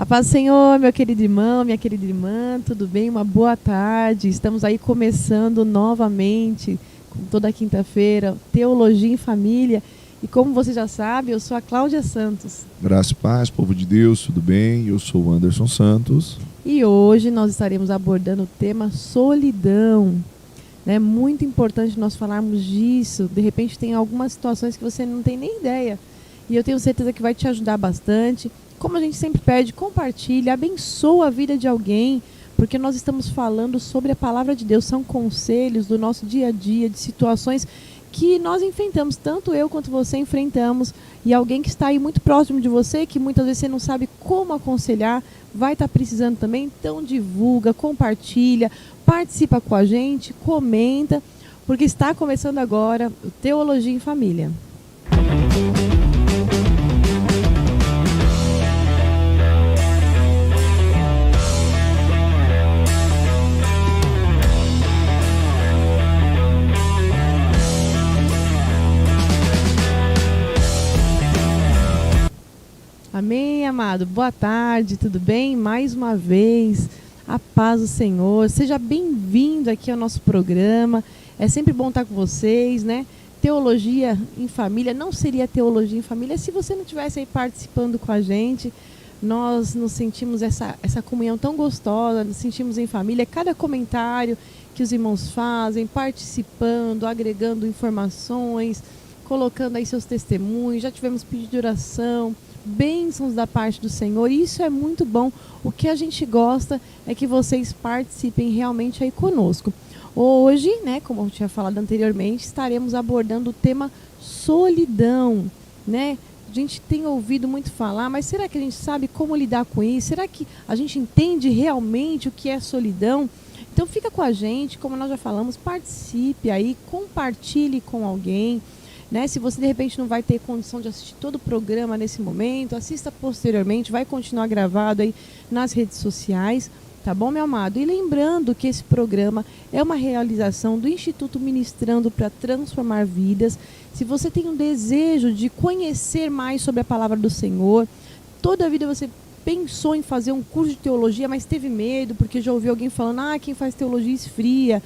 paz do Senhor, meu querido irmão, minha querida irmã, tudo bem? Uma boa tarde. Estamos aí começando novamente, com toda quinta-feira, Teologia em Família. E como você já sabe, eu sou a Cláudia Santos. Graça e paz, povo de Deus, tudo bem? Eu sou o Anderson Santos. E hoje nós estaremos abordando o tema solidão. É muito importante nós falarmos disso. De repente tem algumas situações que você não tem nem ideia. E eu tenho certeza que vai te ajudar bastante. Como a gente sempre pede, compartilhe, abençoa a vida de alguém, porque nós estamos falando sobre a palavra de Deus, são conselhos do nosso dia a dia, de situações que nós enfrentamos, tanto eu quanto você enfrentamos, e alguém que está aí muito próximo de você, que muitas vezes você não sabe como aconselhar, vai estar precisando também, então divulga, compartilha, participa com a gente, comenta, porque está começando agora o Teologia em Família. Amém, amado. Boa tarde, tudo bem? Mais uma vez, a paz do Senhor. Seja bem-vindo aqui ao nosso programa. É sempre bom estar com vocês, né? Teologia em Família não seria Teologia em Família se você não estivesse aí participando com a gente. Nós nos sentimos essa comunhão tão gostosa, nos sentimos em família. Cada comentário que os irmãos fazem, participando, agregando informações, colocando aí seus testemunhos. Já tivemos pedido de oração, bênçãos da parte do Senhor, e isso é muito bom. O que a gente gosta é que vocês participem realmente aí conosco. Hoje, né, como eu tinha falado anteriormente, estaremos abordando o tema solidão, né? A gente tem ouvido muito falar, mas será que a gente sabe como lidar com isso? Será que a gente entende realmente o que é solidão? Então fica com a gente, como nós já falamos, participe aí, compartilhe com alguém. Né? Se você de repente não vai ter condição de assistir todo o programa nesse momento, assista posteriormente, vai continuar gravado aí nas redes sociais, tá bom, meu amado? E lembrando que esse programa é uma realização do Instituto Ministrando para Transformar Vidas. Se você tem um desejo de conhecer mais sobre a palavra do Senhor, toda a vida você pensou em fazer um curso de teologia, mas teve medo porque já ouviu alguém falando, quem faz teologia esfria.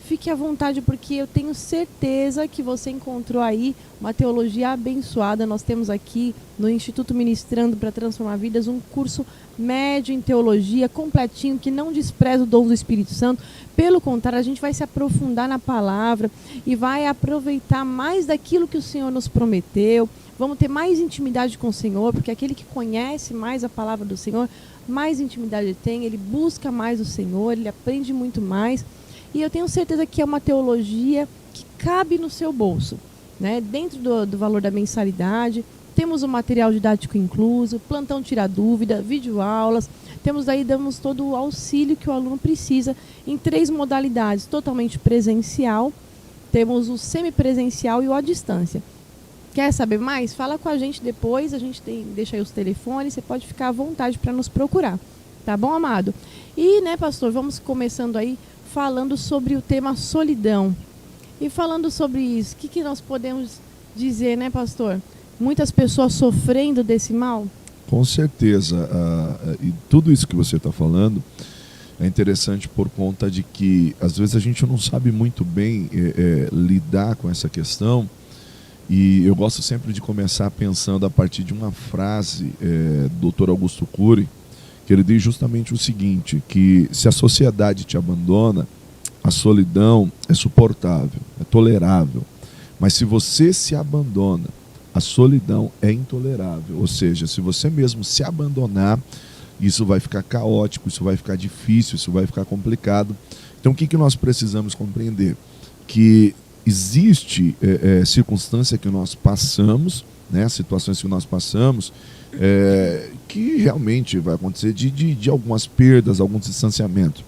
Fique à vontade, porque eu tenho certeza que você encontrou aí uma teologia abençoada. Nós temos aqui no Instituto Ministrando para Transformar Vidas um curso médio em teologia, completinho, que não despreza o dom do Espírito Santo. Pelo contrário, a gente vai se aprofundar na palavra e vai aproveitar mais daquilo que o Senhor nos prometeu. Vamos ter mais intimidade com o Senhor, porque aquele que conhece mais a palavra do Senhor, mais intimidade ele tem, ele busca mais o Senhor, ele aprende muito mais. E eu tenho certeza que é uma teologia que cabe no seu bolso, né? Dentro do valor da mensalidade, temos o material didático incluso, plantão tira dúvida, videoaulas, damos todo o auxílio que o aluno precisa em 3 modalidades, totalmente presencial, temos o semipresencial e o à distância. Quer saber mais? Fala com a gente depois, a gente deixa aí os telefones, você pode ficar à vontade para nos procurar, tá bom, amado? E, né, pastor, vamos começando aí, falando sobre o tema solidão. E falando sobre isso, o que nós podemos dizer, né, pastor? Muitas pessoas sofrendo desse mal? Com certeza. E tudo isso que você está falando é interessante por conta de que, às vezes, a gente não sabe muito bem lidar com essa questão. E eu gosto sempre de começar pensando a partir de uma frase do Dr. Augusto Cury, que ele diz justamente o seguinte, que se a sociedade te abandona, a solidão é suportável, é tolerável. Mas se você se abandona, a solidão é intolerável. Ou seja, se você mesmo se abandonar, isso vai ficar caótico, isso vai ficar difícil, isso vai ficar complicado. Então o que nós precisamos compreender? Que existe circunstância que nós passamos, né, situações que nós passamos, que realmente vai acontecer de algumas perdas, alguns distanciamentos.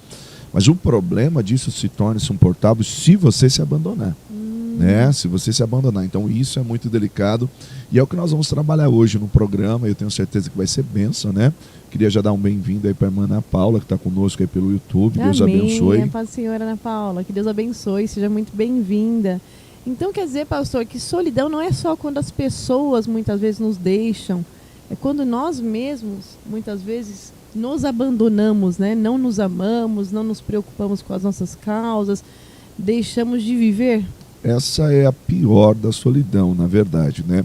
Mas o problema disso se torna insuportável se você se abandonar. Né? Se você se abandonar. Então isso é muito delicado. E é o que nós vamos trabalhar hoje no programa. Eu tenho certeza que vai ser bênção, né? Queria já dar um bem-vindo aí para a irmã Ana Paula, que está conosco aí pelo YouTube. Deus abençoe. Amém. Paz do Senhor, Ana Paula. Que Deus abençoe. Seja muito bem-vinda. Então quer dizer, pastor, que solidão não é só quando as pessoas muitas vezes nos deixam. É quando nós mesmos, muitas vezes, nos abandonamos, né? Não nos amamos, não nos preocupamos com as nossas causas, deixamos de viver? Essa é a pior da solidão, na verdade, né?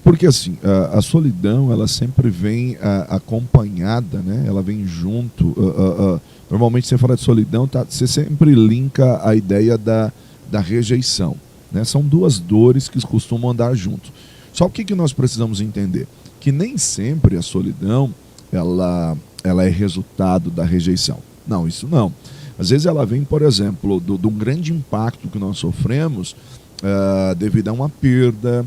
Porque assim, a solidão, ela sempre vem acompanhada, né? Ela vem junto. Normalmente você fala de solidão, você sempre linka a ideia da rejeição, né? São duas dores que costumam andar juntos. Só o que nós precisamos entender? Que nem sempre a solidão, ela é resultado da rejeição. Não, isso não. Às vezes ela vem, por exemplo, de um grande impacto que nós sofremos devido a uma perda,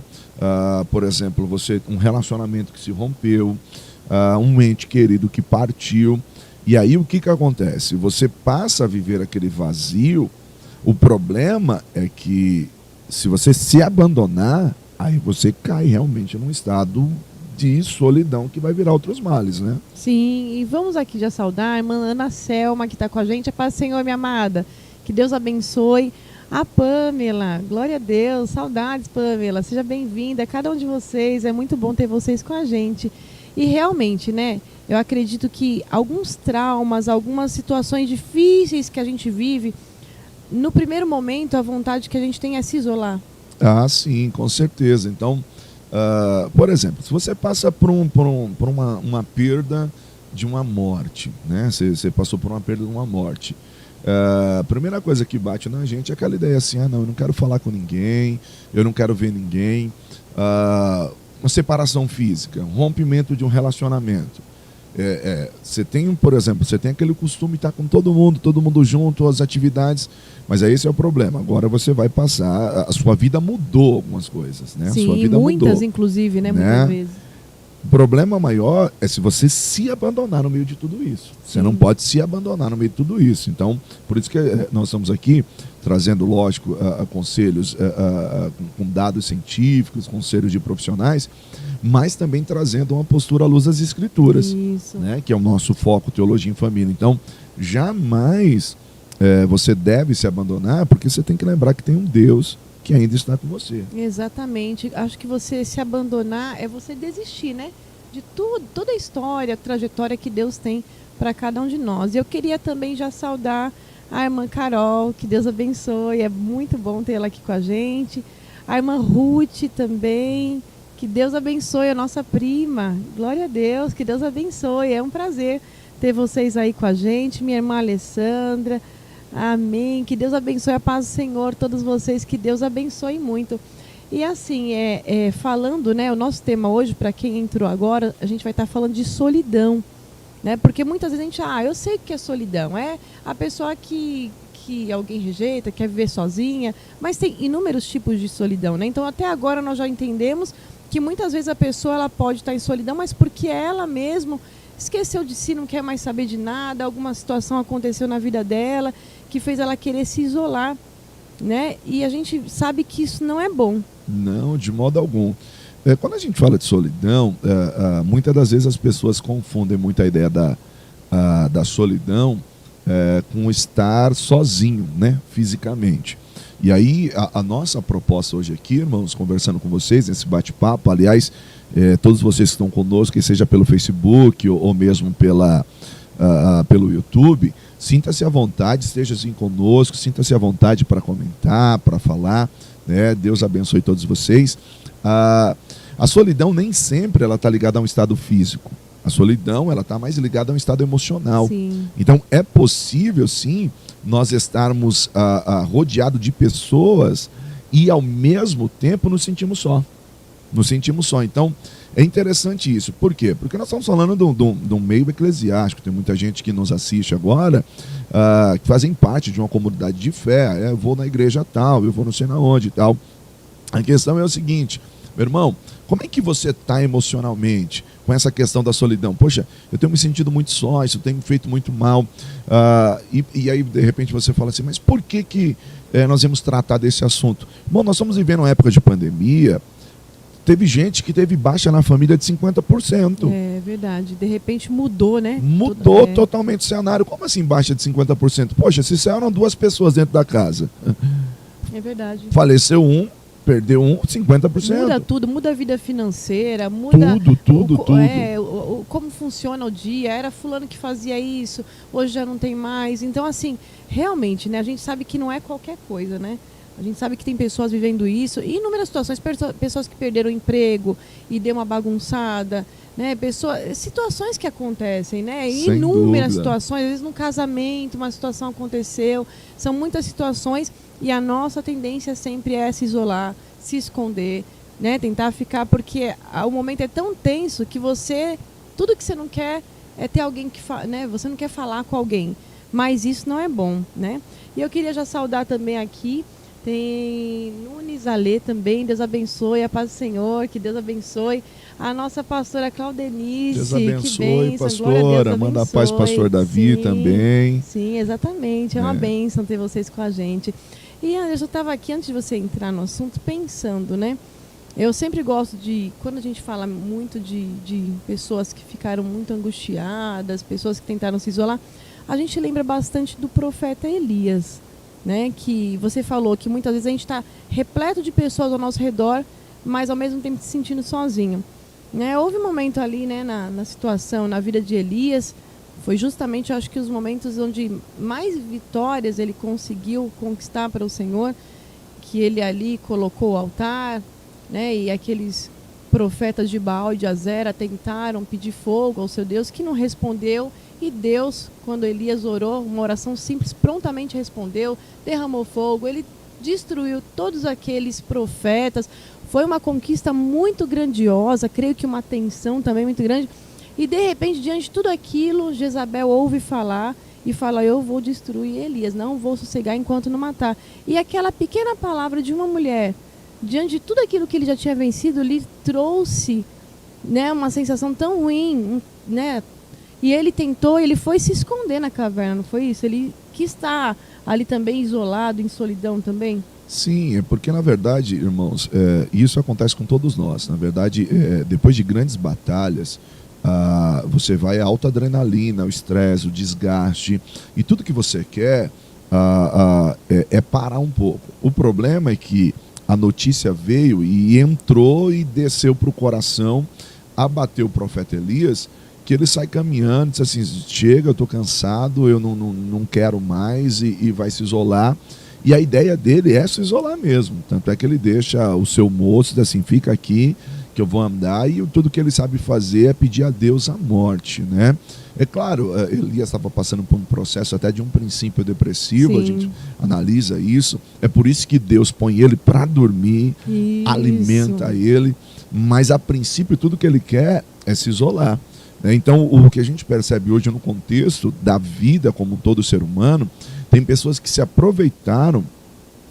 por exemplo, um relacionamento que se rompeu, um ente querido que partiu. E aí o que acontece? Você passa a viver aquele vazio. O problema é que se você se abandonar, aí você cai realmente num estado de solidão que vai virar outros males, né? Sim, e vamos aqui já saudar a irmã Ana Selma, que está com a gente. A paz do Senhor, minha amada. Que Deus abençoe. A Pamela, glória a Deus, saudades, Pamela. Seja bem-vinda, cada um de vocês. É muito bom ter vocês com a gente. E realmente, né, eu acredito que alguns traumas, algumas situações difíceis que a gente vive, no primeiro momento, a vontade que a gente tem é se isolar. Ah, sim, com certeza. Então, por exemplo, se você passa por uma perda de uma morte, né? Você passou por uma perda de uma morte. A primeira coisa que bate na gente é aquela ideia assim, não, eu não quero falar com ninguém, eu não quero ver ninguém. Uma separação física, um rompimento de um relacionamento. Você tem, por exemplo, você tem aquele costume de estar com todo mundo junto, as atividades, mas esse é o problema. Agora você vai passar, a sua vida mudou algumas coisas, né? Sim, a sua vida muitas mudou, inclusive, né? Né? Muitas vezes. O problema maior é se você se abandonar no meio de tudo isso. Você não pode se abandonar no meio de tudo isso. Então, por isso que nós estamos aqui trazendo, lógico, conselhos com dados científicos, conselhos de profissionais, mas também trazendo uma postura à luz das Escrituras, né, que é o nosso foco, teologia em família. Então, jamais você deve se abandonar, porque você tem que lembrar que tem um Deus que ainda está com você. Exatamente. Acho que você se abandonar é você desistir, né? De tudo, toda a história, a trajetória que Deus tem para cada um de nós. E eu queria também já saudar a irmã Carol, que Deus abençoe. É muito bom tê-la aqui com a gente. A irmã Ruth também. Que Deus abençoe a nossa prima. Glória a Deus, que Deus abençoe. É um prazer ter vocês aí com a gente. Minha irmã Alessandra. Amém. Que Deus abençoe, a paz do Senhor, todos vocês, que Deus abençoe muito. E assim, falando, né, o nosso tema hoje, para quem entrou agora, a gente vai estar falando de solidão, né? Porque muitas vezes a gente, eu sei o que é solidão, é a pessoa que alguém rejeita, quer viver sozinha, mas tem inúmeros tipos de solidão, né? Então até agora nós já entendemos que muitas vezes a pessoa ela pode estar em solidão, mas porque ela mesmo esqueceu de si, não quer mais saber de nada, alguma situação aconteceu na vida dela que fez ela querer se isolar, né? E a gente sabe que isso não é bom. Não, de modo algum. Quando a gente fala de solidão, muitas das vezes as pessoas confundem muito a ideia da solidão com estar sozinho, né? Fisicamente. E aí, a nossa proposta hoje aqui, irmãos, conversando com vocês, nesse bate-papo, aliás, todos vocês que estão conosco, que seja pelo Facebook ou mesmo pelo YouTube, sinta-se à vontade, esteja assim conosco, sinta-se à vontade para comentar, para falar, né? Deus abençoe todos vocês. A solidão nem sempre ela está ligada a um estado físico. A solidão ela está mais ligada a um estado emocional. Sim. Então é possível, sim, nós estarmos rodeados de pessoas e ao mesmo tempo nos sentimos só. Então, é interessante isso. Por quê? Porque nós estamos falando de um meio eclesiástico. Tem muita gente que nos assiste agora que fazem parte de uma comunidade de fé. Eu vou na igreja tal, eu vou não sei na onde e tal. A questão é o seguinte, meu irmão, como é que você está emocionalmente com essa questão da solidão? Poxa, eu tenho me sentido muito só, isso tem me feito muito mal. E aí, de repente, você fala assim, mas por que nós vamos tratar desse assunto? Bom, nós estamos vivendo uma época de pandemia. Teve gente que teve baixa na família de 50%. É verdade. De repente mudou, né? Mudou totalmente o cenário. Como assim baixa de 50%? Poxa, se eram 2 pessoas dentro da casa. É verdade. Faleceu um, perdeu 50%. Muda tudo, muda a vida financeira, muda tudo. Como funciona o dia. Era fulano que fazia isso, hoje já não tem mais. Então, assim, realmente, né, a gente sabe que não é qualquer coisa, né? A gente sabe que tem pessoas vivendo isso, e inúmeras situações, pessoas que perderam o emprego e deu uma bagunçada, né? Situações que acontecem, né? Sem Inúmeras dúvida. situações, às vezes no casamento uma situação aconteceu, são muitas situações, e a nossa tendência sempre é se isolar, se esconder, né? Tentar ficar, porque o momento é tão tenso que tudo que você não quer é ter alguém né? Você não quer falar com alguém, mas isso não é bom, né? E eu queria já saudar também aqui, tem Nunes Alê também, Deus abençoe, a paz do Senhor, que Deus abençoe a nossa pastora Claudenice. Deus abençoe, que bênção, pastora, manda a paz pro pastor Davi também. Sim, exatamente, é uma bênção ter vocês com a gente. E Anderson, eu estava aqui, antes de você entrar no assunto, pensando, né? Eu sempre gosto quando a gente fala muito de pessoas que ficaram muito angustiadas, pessoas que tentaram se isolar, a gente lembra bastante do profeta Elias, né? Que você falou que muitas vezes a gente está repleto de pessoas ao nosso redor, mas ao mesmo tempo se sentindo sozinho, né? Houve um momento ali, né, na situação, na vida de Elias, foi justamente, eu acho que os momentos onde mais vitórias ele conseguiu conquistar para o Senhor, que ele ali colocou o altar, né? E aqueles profetas de Baal e de Azera tentaram pedir fogo ao seu Deus, que não respondeu. E Deus, quando Elias orou, uma oração simples, prontamente respondeu, derramou fogo, ele destruiu todos aqueles profetas. Foi uma conquista muito grandiosa, creio que uma tensão também muito grande. E de repente, diante de tudo aquilo, Jezabel ouve falar e fala: eu vou destruir Elias, não vou sossegar enquanto não matar. E aquela pequena palavra de uma mulher, diante de tudo aquilo que ele já tinha vencido, lhe trouxe, né, uma sensação tão ruim, né? E ele foi se esconder na caverna, não foi isso? Ele quis estar ali também isolado, em solidão também? Sim, é porque na verdade, irmãos, isso acontece com todos nós. Na verdade, depois de grandes batalhas, você vai a alta adrenalina, o estresse, o desgaste, e tudo que você quer é parar um pouco. O problema é que a notícia veio e entrou e desceu para o coração, abateu o profeta Elias, que ele sai caminhando, diz assim: chega, eu estou cansado, eu não quero mais, e vai se isolar. E a ideia dele é se isolar mesmo. Tanto é que ele deixa o seu moço, diz assim: fica aqui que eu vou andar, e tudo que ele sabe fazer é pedir a Deus a morte, né? É claro, Elias estava passando por um processo até de um princípio depressivo. Sim. A gente analisa isso. É por isso que Deus põe ele para dormir, isso. Alimenta ele, mas a princípio tudo que ele quer é se isolar. Então, o que a gente percebe hoje no contexto da vida como todo ser humano, tem pessoas que se aproveitaram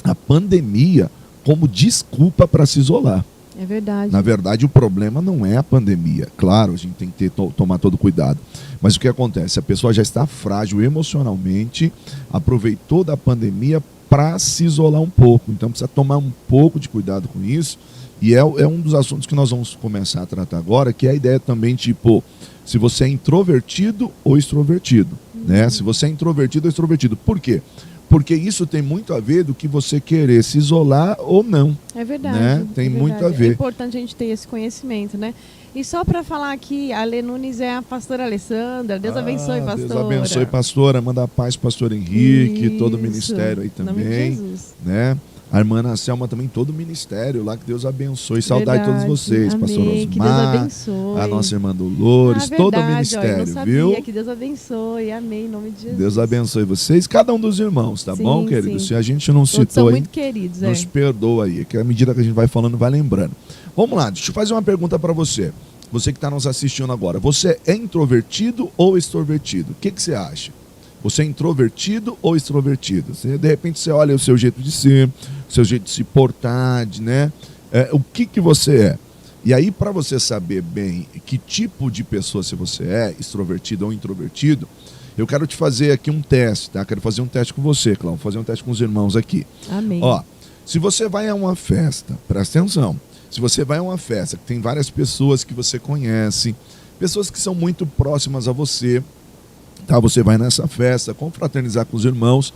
a pandemia como desculpa para se isolar. É verdade. Na verdade, o problema não é a pandemia. Claro, a gente tem que tomar todo cuidado. Mas o que acontece? A pessoa já está frágil emocionalmente, aproveitou da pandemia para se isolar um pouco. Então, precisa tomar um pouco de cuidado com isso. E é um dos assuntos que nós vamos começar a tratar agora, que é a ideia também, tipo, se você é introvertido ou extrovertido, né? Se você é introvertido ou extrovertido. Por quê? Porque isso tem muito a ver do que você querer se isolar ou não. É verdade. Né? Tem muito a ver. É importante a gente ter esse conhecimento, né? E só para falar aqui, a Lê Nunes é a pastora Alessandra. Deus abençoe, pastora. Deus abençoe, pastora. Manda a paz, pastor Henrique, isso. Todo o ministério aí também. Nome de Jesus. Né? A irmã Ana Selma também, todo o ministério lá, que Deus abençoe. Saudade de todos vocês, pastor Osmar, que Deus abençoe. A nossa irmã Dolores, todo o ministério, eu não sabia, viu? Que Deus abençoe, amém, em nome de Jesus. Deus abençoe vocês, cada um dos irmãos, tá bom, queridos? Sim. Se a gente não citou são aí, muito queridos, nos perdoa aí, que à medida que a gente vai falando, vai lembrando. Vamos lá, deixa eu fazer uma pergunta para você. Você que está nos assistindo agora, você é introvertido ou extrovertido? O que você acha? Você é introvertido ou extrovertido? De repente você olha o seu jeito de ser, o seu jeito de se portar, né? O que você é? E aí, para você saber bem que tipo de pessoa se você é, extrovertido ou introvertido, eu quero te fazer aqui um teste, tá? Quero fazer um teste com você, Cláudio, fazer um teste com os irmãos aqui. Amém. Ó, se você vai a uma festa, presta atenção, se você vai a uma festa que tem várias pessoas que você conhece, pessoas que são muito próximas a você, tá? Você vai nessa festa, confraternizar com os irmãos.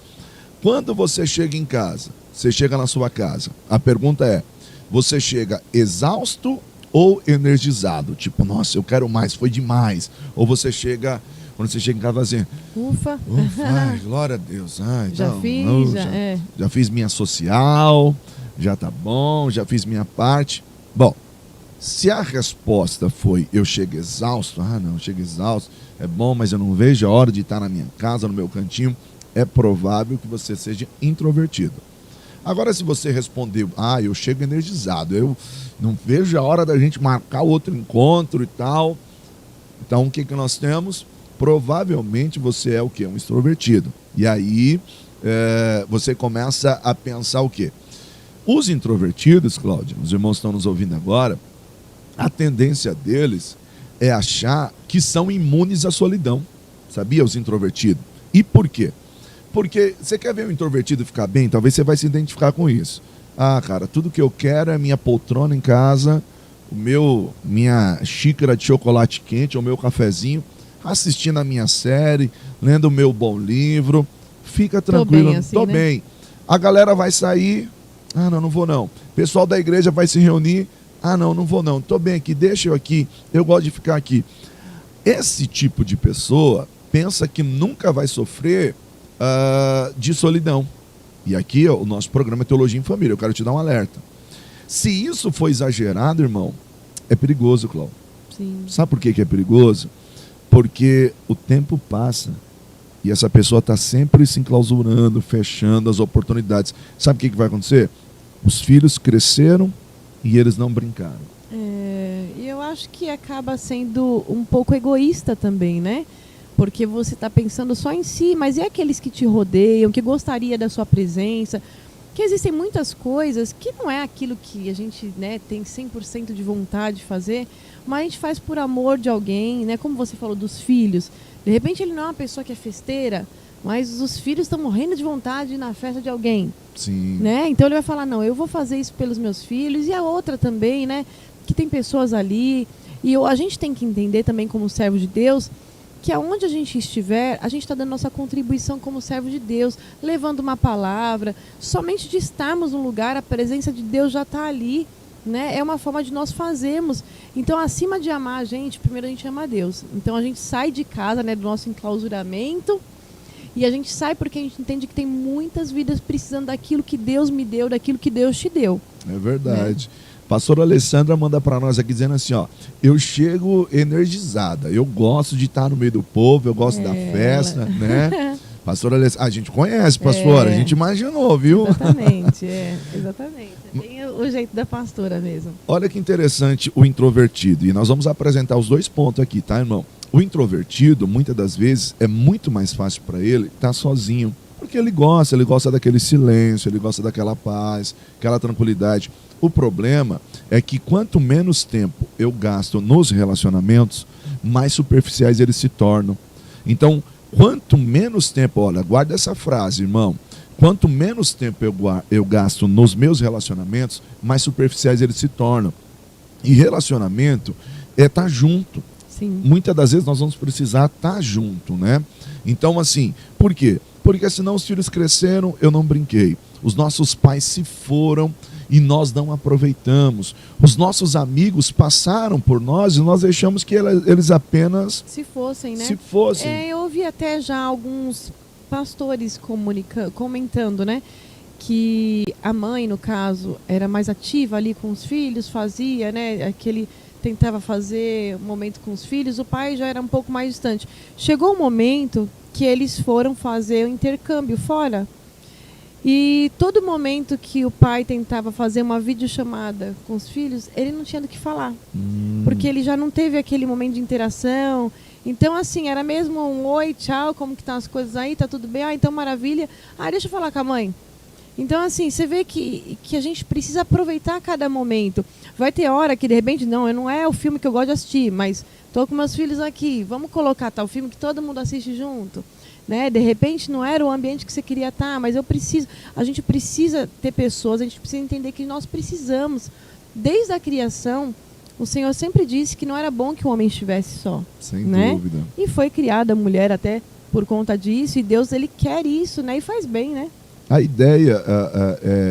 Quando você chega em casa, você chega na sua casa, a pergunta é: Você chega exausto ou energizado? Tipo, nossa, eu quero mais, foi demais. Ou você chega, quando você chega em casa assim, Ufa, ai, glória a Deus. Ai, já então, fiz, já fiz minha social, já tá bom, já fiz minha parte. Bom, se a resposta foi eu chego exausto, não, eu chego exausto, é bom, mas eu não vejo a hora de estar na minha casa, no meu cantinho, é provável que você seja introvertido. Agora, se você respondeu, eu chego energizado, eu não vejo a hora da gente marcar outro encontro e tal. Então, o que nós temos? Provavelmente você é o quê? Um extrovertido. E aí, você começa a pensar o quê? Os introvertidos, Cláudia, os irmãos estão nos ouvindo agora, a tendência deles é achar que são imunes à solidão. Sabia, os introvertidos? E por quê? Porque você quer ver um introvertido ficar bem? Talvez você vai se identificar com isso. Cara, tudo que eu quero é minha poltrona em casa, minha xícara de chocolate quente, ou meu cafezinho, assistindo a minha série, lendo o meu bom livro. Fica tranquilo, tô bem, assim, tô né? bem. A galera vai sair, não vou não. O pessoal da igreja vai se reunir, não vou não. Tô bem aqui, deixa eu aqui, eu gosto de ficar aqui. Esse tipo de pessoa pensa que nunca vai sofrer de solidão. E aqui o nosso programa é Teologia em Família, eu quero te dar um alerta. Se isso for exagerado, irmão, é perigoso, Cláudio. Sim. Sabe por que é perigoso? Porque o tempo passa e essa pessoa está sempre se enclausurando, fechando as oportunidades. Sabe o que vai acontecer? Os filhos cresceram e eles não brincaram. E eu acho que acaba sendo um pouco egoísta também, né? Porque você está pensando só em si, mas e aqueles que te rodeiam, que gostaria da sua presença? Que existem muitas coisas que não é aquilo que a gente, né, tem 100% de vontade de fazer, mas a gente faz por amor de alguém, né? Como você falou dos filhos. De repente ele não é uma pessoa que é festeira, mas os filhos estão morrendo de vontade de ir na festa de alguém. Sim. Né? Então ele vai falar, não, eu vou fazer isso pelos meus filhos. E a outra também, né? Que tem pessoas ali. E a gente tem que entender também como servo de Deus, que aonde a gente estiver, a gente está dando nossa contribuição como servo de Deus, levando uma palavra. Somente de estarmos num lugar, a presença de Deus já está ali, né? É uma forma de nós fazermos. Então, acima de amar a gente, primeiro a gente ama a Deus. Então, a gente sai de casa, né, do nosso enclausuramento, e a gente sai porque a gente entende que tem muitas vidas precisando daquilo que Deus me deu, daquilo que Deus te deu. É verdade. Pastora Alessandra manda para nós aqui dizendo assim, eu chego energizada, eu gosto de estar no meio do povo, eu gosto da festa, né? Pastora Alessandra, a gente conhece, pastora, a gente imaginou, viu? Exatamente, exatamente. É bem o jeito da pastora mesmo. Olha que interessante o introvertido, e nós vamos apresentar os dois pontos aqui, tá, irmão? O introvertido, muitas das vezes, é muito mais fácil para ele estar sozinho, porque ele gosta daquele silêncio, ele gosta daquela paz, aquela tranquilidade. O problema é que quanto menos tempo eu gasto nos relacionamentos, mais superficiais eles se tornam. Então, quanto menos tempo, olha, guarda essa frase, irmão. Quanto menos tempo eu gasto nos meus relacionamentos, mais superficiais eles se tornam. E relacionamento é estar junto. Sim. Muitas das vezes nós vamos precisar estar junto, né? Então, assim, por quê? Porque senão os filhos cresceram, eu não brinquei. Os nossos pais se foram e nós não aproveitamos. Os nossos amigos passaram por nós e nós deixamos que eles apenas se fossem, né? Se fossem. Eu ouvi até já alguns pastores comentando, né? Que a mãe, no caso, era mais ativa ali com os filhos, fazia, né? Aquele tentava fazer um momento com os filhos, o pai já era um pouco mais distante. Chegou um momento que eles foram fazer o intercâmbio fora. E todo momento que o pai tentava fazer uma videochamada com os filhos, ele não tinha do que falar. Porque ele já não teve aquele momento de interação. Então, assim, era mesmo um oi, tchau, como que estão as coisas aí? Tá tudo bem? Então, maravilha. Deixa eu falar com a mãe. Então, assim, você vê que a gente precisa aproveitar cada momento. Vai ter hora que, de repente, não é o filme que eu gosto de assistir, mas estou com meus filhos aqui, vamos colocar tal filme que todo mundo assiste junto. Né? De repente, não era o ambiente que você queria estar, mas a gente precisa ter pessoas, a gente precisa entender que nós precisamos. Desde a criação, o Senhor sempre disse que não era bom que o homem estivesse só. Sem né? dúvida. E foi criada a mulher até por conta disso, e Deus, ele quer isso, né? E faz bem, né? A ideia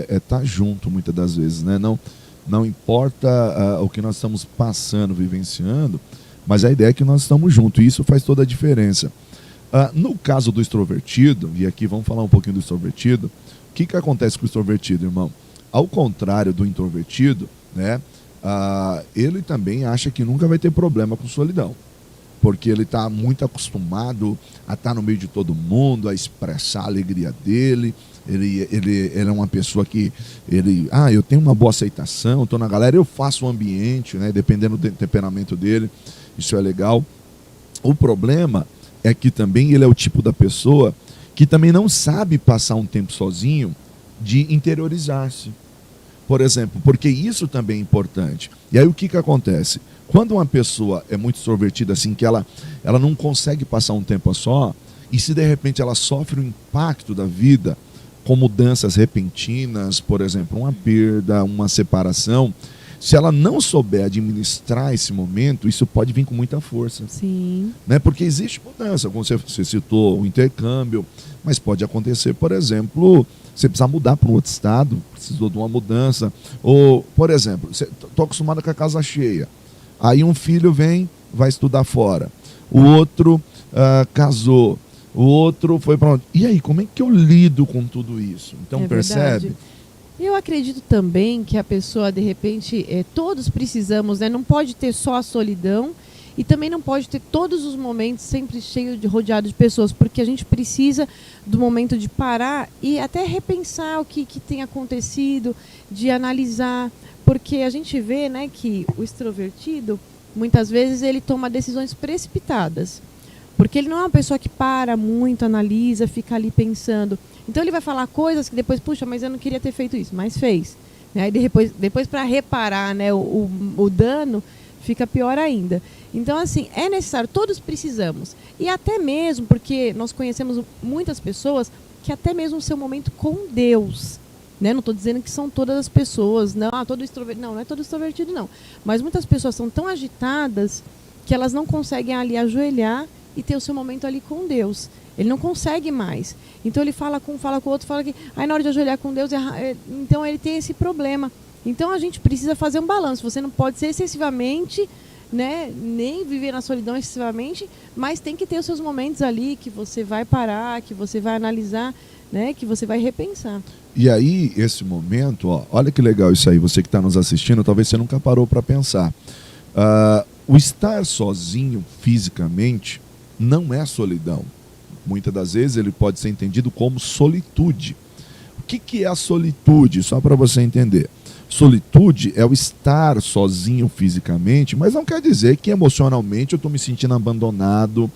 é estar junto muitas das vezes, né? Não não importa o que nós estamos passando, vivenciando, mas a ideia é que nós estamos juntos, e isso faz toda a diferença. No caso do extrovertido, e aqui vamos falar um pouquinho do extrovertido, o que acontece com o extrovertido, irmão? Ao contrário do introvertido, né, ele também acha que nunca vai ter problema com solidão, porque ele está muito acostumado a estar no meio de todo mundo, a expressar a alegria dele. Ele é uma pessoa que eu tenho uma boa aceitação, estou na galera, eu faço o ambiente, né, dependendo do temperamento dele, isso é legal. O problema é que também ele é o tipo da pessoa que também não sabe passar um tempo sozinho de interiorizar-se. Por exemplo, porque isso também é importante. E aí o que acontece? Quando uma pessoa é muito extrovertida, assim, que ela não consegue passar um tempo a só, e se de repente ela sofre o impacto da vida, com mudanças repentinas, por exemplo, uma perda, uma separação, se ela não souber administrar esse momento, isso pode vir com muita força. Sim. Né? Porque existe mudança, como você citou, o intercâmbio, mas pode acontecer, por exemplo, você precisar mudar para um outro estado, precisou de uma mudança. Ou, por exemplo, estou acostumado com a casa cheia. Aí um filho vem, vai estudar fora. O outro casou. O outro foi para onde? E aí, como é que eu lido com tudo isso? Então, percebe? Eu acredito também que a pessoa, de repente, todos precisamos, né? Não pode ter só a solidão e também não pode ter todos os momentos sempre rodeado de pessoas, porque a gente precisa do momento de parar e até repensar o que tem acontecido, de analisar, porque a gente vê, né, que o extrovertido, muitas vezes, ele toma decisões precipitadas. Porque ele não é uma pessoa que para muito, analisa, fica ali pensando. Então ele vai falar coisas que depois, puxa, mas eu não queria ter feito isso, mas fez. Aí depois para reparar, né, o dano, fica pior ainda. Então, assim, é necessário, todos precisamos. E até mesmo, porque nós conhecemos muitas pessoas que até mesmo o seu momento com Deus, né? Não estou dizendo que são todas as pessoas, não, todo extrovertido, não é todo extrovertido, não. Mas muitas pessoas são tão agitadas que elas não conseguem ali ajoelhar e ter o seu momento ali com Deus. Ele não consegue mais. Então ele fala com o outro, fala que aí na hora de ajoelhar com Deus, então ele tem esse problema. Então a gente precisa fazer um balanço. Você não pode ser excessivamente, né, nem viver na solidão excessivamente, mas tem que ter os seus momentos ali que você vai parar, que você vai analisar, né, que você vai repensar. E aí, esse momento, olha que legal isso aí, você que está nos assistindo, talvez você nunca parou para pensar. O estar sozinho fisicamente não é solidão. Muitas das vezes ele pode ser entendido como solitude. O que é a solitude? Só para você entender. Solitude é o estar sozinho fisicamente, mas não quer dizer que emocionalmente eu estou me sentindo abandonado,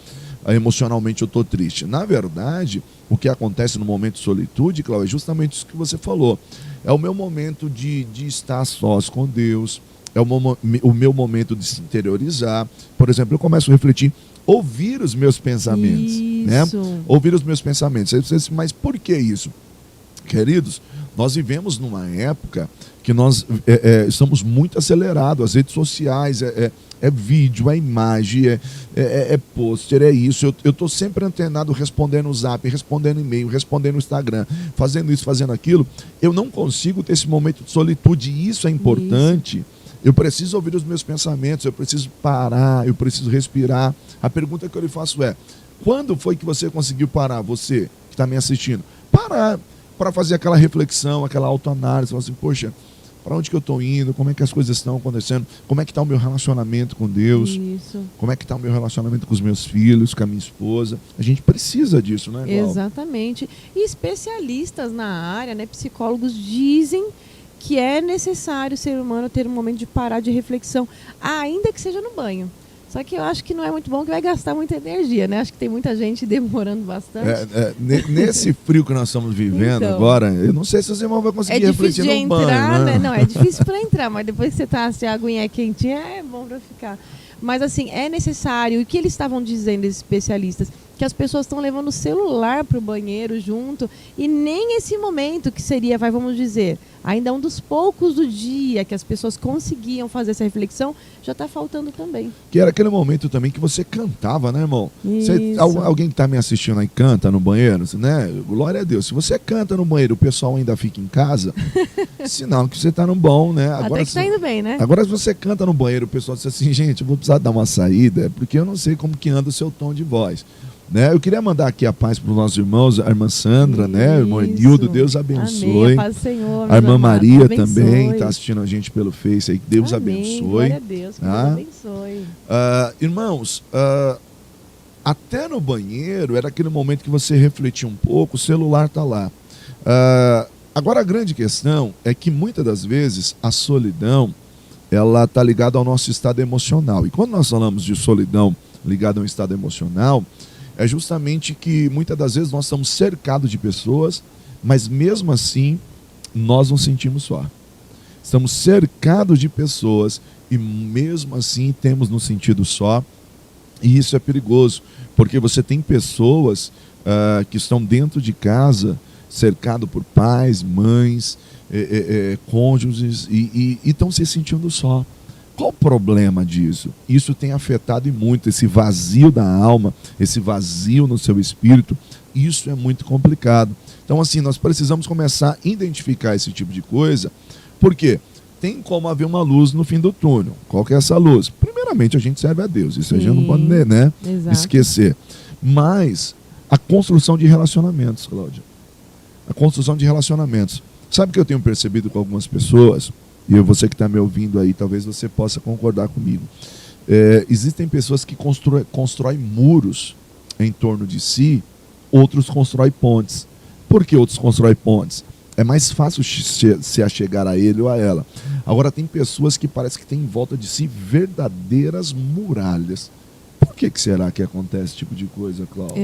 emocionalmente eu estou triste. Na verdade, o que acontece no momento de solitude, Cláudio, é justamente isso que você falou. É o meu momento de estar sós com Deus, é o meu momento de se interiorizar. Por exemplo, eu começo a refletir, ouvir os meus pensamentos. Né? Ouvir os meus pensamentos. Mas por que isso? Queridos, nós vivemos numa época que nós estamos muito acelerados. As redes sociais, é vídeo, é imagem, é pôster, é isso. Eu estou sempre antenado, respondendo o Zap, respondendo e-mail, respondendo o Instagram, fazendo isso, fazendo aquilo. Eu não consigo ter esse momento de solitude, e isso é importante. Isso. Eu preciso ouvir os meus pensamentos, eu preciso parar, eu preciso respirar. A pergunta que eu lhe faço é, quando foi que você conseguiu parar, você que está me assistindo, parar para fazer aquela reflexão, aquela autoanálise, falar assim, poxa, para onde que eu estou indo, como é que as coisas estão acontecendo, como é que está o meu relacionamento com Deus, Isso. Como é que está o meu relacionamento com os meus filhos, com a minha esposa. A gente precisa disso, né, Cláudia? Exatamente. E especialistas na área, né, psicólogos, dizem que é necessário o ser humano ter um momento de parar, de reflexão, ainda que seja no banho. Só que eu acho que não é muito bom, que vai gastar muita energia, né? Acho que tem muita gente demorando bastante. Nesse frio que nós estamos vivendo então, agora, eu não sei se os irmãos vão conseguir refletir no banho. É difícil de entrar, né? Não, é difícil para entrar, mas depois que você tá, se a aguinha é quentinha, é bom para ficar. Mas assim, é necessário, e o que eles estavam dizendo, esses especialistas, que as pessoas estão levando o celular para o banheiro junto, e nem esse momento que seria, vamos dizer, ainda um dos poucos do dia que as pessoas conseguiam fazer essa reflexão, já está faltando também. Que era aquele momento também que você cantava, né, irmão? Isso. Alguém que está me assistindo aí canta no banheiro, né? Glória a Deus. Se você canta no banheiro, o pessoal ainda fica em casa, sinal que você está no bom, né? Agora, até que está indo bem, né? Agora, se você canta no banheiro, o pessoal diz assim, gente, eu vou precisar dar uma saída, porque eu não sei como que anda o seu tom de voz. Né? Eu queria mandar aqui a paz para os nossos irmãos, a irmã Sandra, né? O irmão Enildo, Deus abençoe. Amém. A paz do Senhor, a irmã Maria abençoe. Também está assistindo a gente pelo Face aí, que Deus Amém. abençoe. Glória a Deus, que Deus abençoe. Irmãos, até no banheiro era aquele momento que você refletia um pouco, o celular está lá. Agora a grande questão é que muitas das vezes a solidão ela está ligada ao nosso estado emocional. E quando nós falamos de solidão ligada a um estado emocional, é justamente que muitas das vezes nós estamos cercados de pessoas, mas mesmo assim nós nos sentimos só. Estamos cercados de pessoas e mesmo assim temos nos sentido só. E isso é perigoso, porque você tem pessoas que estão dentro de casa, cercado por pais, mães, cônjuges, e estão se sentindo só. Qual o problema disso? Isso tem afetado muito esse vazio da alma, esse vazio no seu espírito. Isso é muito complicado. Então, assim, nós precisamos começar a identificar esse tipo de coisa, porque tem como haver uma luz no fim do túnel. Qual que é essa luz? Primeiramente, a gente serve a Deus. Isso a gente não pode, né, esquecer. Mas a construção de relacionamentos, Cláudia. A construção de relacionamentos. Sabe o que eu tenho percebido com algumas pessoas? E você que está me ouvindo aí, talvez você possa concordar comigo. Existem pessoas que constroem muros em torno de si, outros constroem pontes. Por que outros constroem pontes? É mais fácil se achegar a ele ou a ela. Agora, tem pessoas que parece que têm em volta de si verdadeiras muralhas. Por que será que acontece esse tipo de coisa, Cláudia?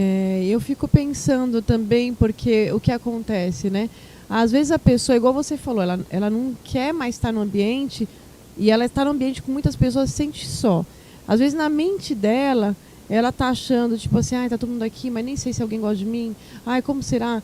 Eu fico pensando também, porque o que acontece, né? Às vezes a pessoa, igual você falou, ela não quer mais estar no ambiente, e ela está no ambiente com muitas pessoas, se sente só. Às vezes na mente dela, ela está achando, tipo assim, tá todo mundo aqui, mas nem sei se alguém gosta de mim. Como será?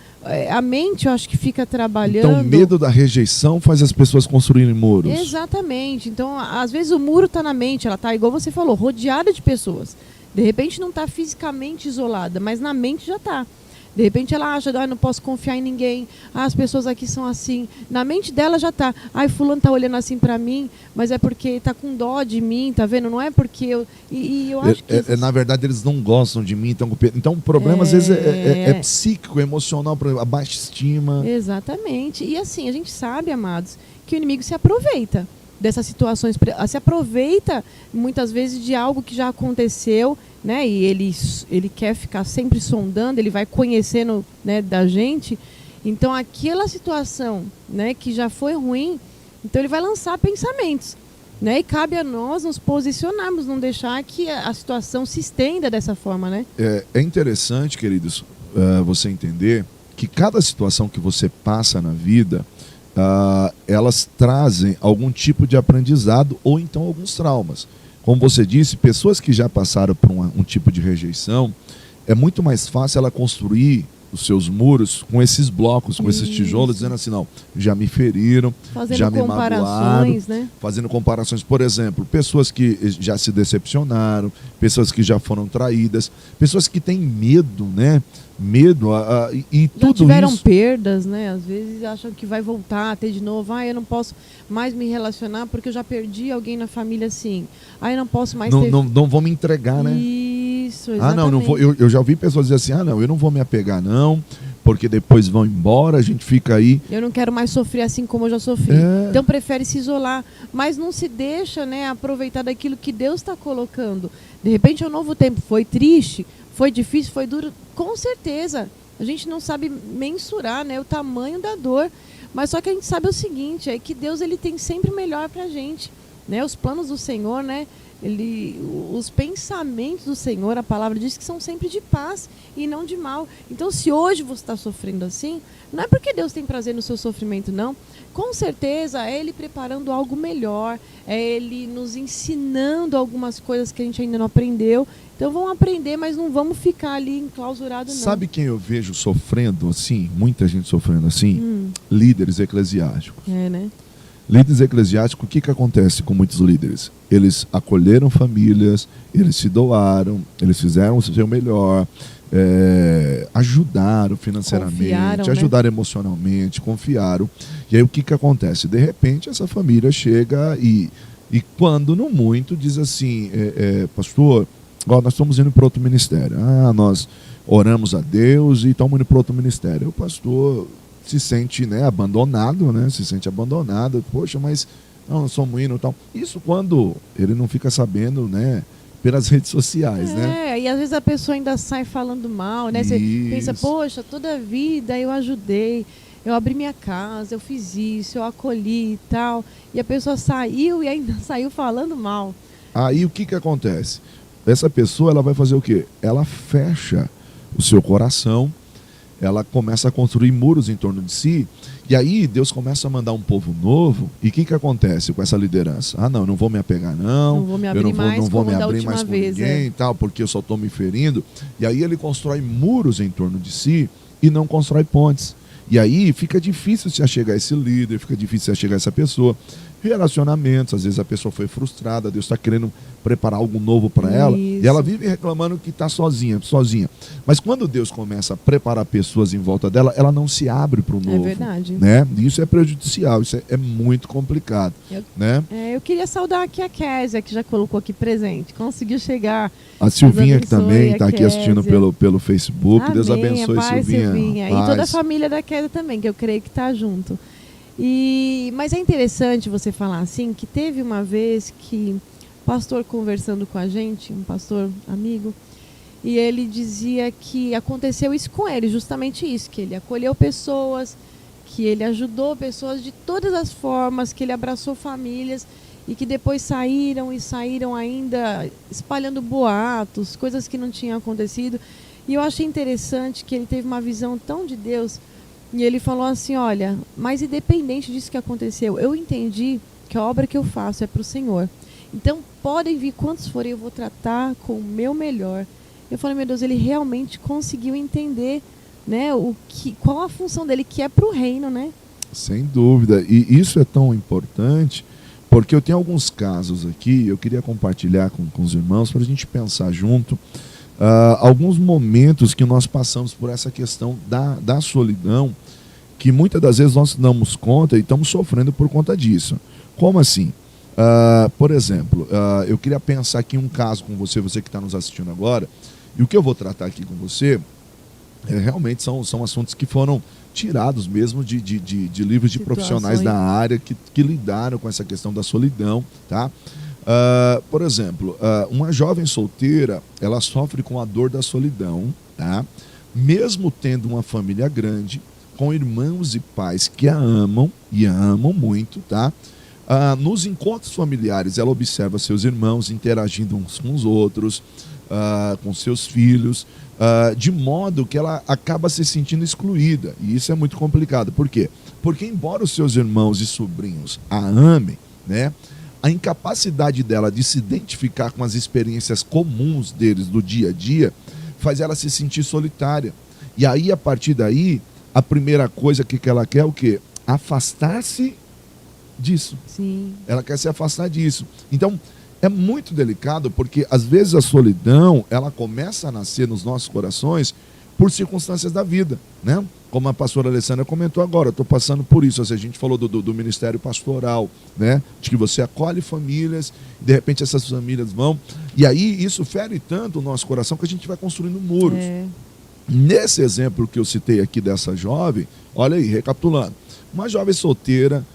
A mente, eu acho que fica trabalhando. Então o medo da rejeição faz as pessoas construírem muros. Exatamente. Então, às vezes o muro está na mente, ela está, igual você falou, rodeada de pessoas. De repente não está fisicamente isolada, mas na mente já está. De repente ela acha, não posso confiar em ninguém, as pessoas aqui são assim. Na mente dela já está, fulano está olhando assim para mim, mas é porque está com dó de mim, tá vendo? Não é porque eu... E eu acho que... na verdade, eles não gostam de mim. Então o problema às vezes é psíquico, emocional, a baixa estima. Exatamente. E assim, a gente sabe, amados, que o inimigo se aproveita dessas situações, se aproveita muitas vezes de algo que já aconteceu, né? E ele quer ficar sempre sondando, ele vai conhecendo, né, da gente. Então aquela situação, né, que já foi ruim, então ele vai lançar pensamentos, né? E cabe a nós nos posicionarmos, não deixar que a situação se estenda dessa forma, né? É interessante, queridos, você entender que cada situação que você passa na vida, elas trazem algum tipo de aprendizado ou então alguns traumas. Como você disse, pessoas que já passaram por um tipo de rejeição, é muito mais fácil ela construir os seus muros com esses blocos, com esses tijolos, dizendo assim, não, já me feriram, já me magoaram, né? Fazendo comparações, por exemplo, pessoas que já se decepcionaram, pessoas que já foram traídas, pessoas que têm medo, né? Medo e já tudo tiveram isso. Perdas, né? Às vezes acham que vai voltar a ter de novo. Eu não posso mais me relacionar porque eu já perdi alguém na família assim. Eu não posso mais ter... Não vou me entregar, né? Isso, exatamente. Não vou. Eu já ouvi pessoas dizer assim, eu não vou me apegar não, porque depois vão embora, a gente fica aí. Eu não quero mais sofrer assim como eu já sofri. Então prefere se isolar, mas não se deixa, né, aproveitar daquilo que Deus está colocando. De repente é um novo tempo, foi triste, foi difícil, foi duro, com certeza. A gente não sabe mensurar, né, o tamanho da dor, mas só que a gente sabe o seguinte, é que Deus ele tem sempre o melhor pra gente. né? Os planos do Senhor, né? Os pensamentos do Senhor, a palavra diz que são sempre de paz e não de mal. Então, se hoje você está sofrendo assim, não é porque Deus tem prazer no seu sofrimento, não. Com certeza é Ele preparando algo melhor, é Ele nos ensinando algumas coisas que a gente ainda não aprendeu. Então vamos aprender, mas não vamos ficar ali enclausurado, não. Sabe quem eu vejo sofrendo assim, muita gente sofrendo assim? Líderes eclesiásticos. É, né? Líderes eclesiásticos, o que acontece com muitos líderes? Eles acolheram famílias, eles se doaram, eles fizeram o seu melhor, ajudaram financeiramente, ajudaram emocionalmente, confiaram. E aí o que acontece? De repente essa família chega e quando não muito diz assim, pastor, nós estamos indo para outro ministério. Nós oramos a Deus e estamos indo para outro ministério. O pastor se sente, né, abandonado, né? Se sente abandonado. Poxa, mas nós somos indo e tal. Isso quando ele não fica sabendo, né, pelas redes sociais, né? E às vezes a pessoa ainda sai falando mal, né? Você pensa, poxa, toda a vida eu ajudei, eu abri minha casa, eu fiz isso, eu acolhi e tal. E a pessoa saiu e ainda saiu falando mal. Aí o que acontece? Essa pessoa, ela vai fazer o quê? Ela fecha o seu coração, ela começa a construir muros em torno de si, e aí Deus começa a mandar um povo novo, e o que acontece com essa liderança? Não vou me apegar não vou me abrir mais com ninguém e tal, porque eu só estou me ferindo. E aí ele constrói muros em torno de si e não constrói pontes. E aí fica difícil se achegar a esse líder, fica difícil se achegar a essa pessoa. Relacionamentos, às vezes a pessoa foi frustrada, Deus está querendo preparar algo novo para ela, e ela vive reclamando que está sozinha. Mas quando Deus começa a preparar pessoas em volta dela, ela não se abre para o novo. É verdade. Né? Isso é prejudicial, isso é muito complicado. Eu queria saudar aqui a Késia, que já colocou aqui presente, conseguiu chegar. A Silvinha, que também está aqui assistindo pelo Facebook. Amém. Deus abençoe, Silvinha. E toda a família da Késia também, que eu creio que está junto. Mas é interessante você falar assim, que teve uma vez que o pastor conversando com a gente, um pastor amigo, e ele dizia que aconteceu isso com ele, justamente isso, que ele acolheu pessoas, que ele ajudou pessoas de todas as formas, que ele abraçou famílias e que depois saíram ainda espalhando boatos, coisas que não tinham acontecido. E eu achei interessante que ele teve uma visão tão de Deus. E ele falou assim, olha, mas independente disso que aconteceu, eu entendi que a obra que eu faço é para o Senhor. Então, podem vir quantos forem, eu vou tratar com o meu melhor. Eu falei, meu Deus, ele realmente conseguiu entender, né, qual a função dele, que é para o reino, né? Sem dúvida. E isso é tão importante, porque eu tenho alguns casos aqui, eu queria compartilhar com os irmãos, para a gente pensar junto. Alguns momentos que nós passamos por essa questão da solidão, que muitas das vezes nós damos conta e estamos sofrendo por conta disso. Como assim? Por exemplo, eu queria pensar aqui um caso com você que está nos assistindo agora, e o que eu vou tratar aqui com você realmente são assuntos que foram tirados mesmo de livros de profissionais da área que lidaram com essa questão da solidão, tá? Por exemplo, uma jovem solteira, ela sofre com a dor da solidão, tá? Mesmo tendo uma família grande, com irmãos e pais que a amam, e a amam muito, tá? Nos encontros familiares, ela observa seus irmãos interagindo uns com os outros, com seus filhos, de modo que ela acaba se sentindo excluída. E isso é muito complicado. Por quê? Porque embora os seus irmãos e sobrinhos a amem, né, a incapacidade dela de se identificar com as experiências comuns deles do dia a dia faz ela se sentir solitária. E aí, a partir daí, a primeira coisa que ela quer é o quê? Afastar-se disso. Sim. Ela quer se afastar disso. Então, é muito delicado, porque às vezes a solidão, ela começa a nascer nos nossos corações por circunstâncias da vida, né? Como a pastora Alessandra comentou agora, eu estou passando por isso. Ou seja, a gente falou do ministério pastoral, né? De que você acolhe famílias, de repente essas famílias vão, e aí isso fere tanto o nosso coração que a gente vai construindo muros. Nesse exemplo que eu citei aqui dessa jovem, olha aí, recapitulando, uma jovem solteira,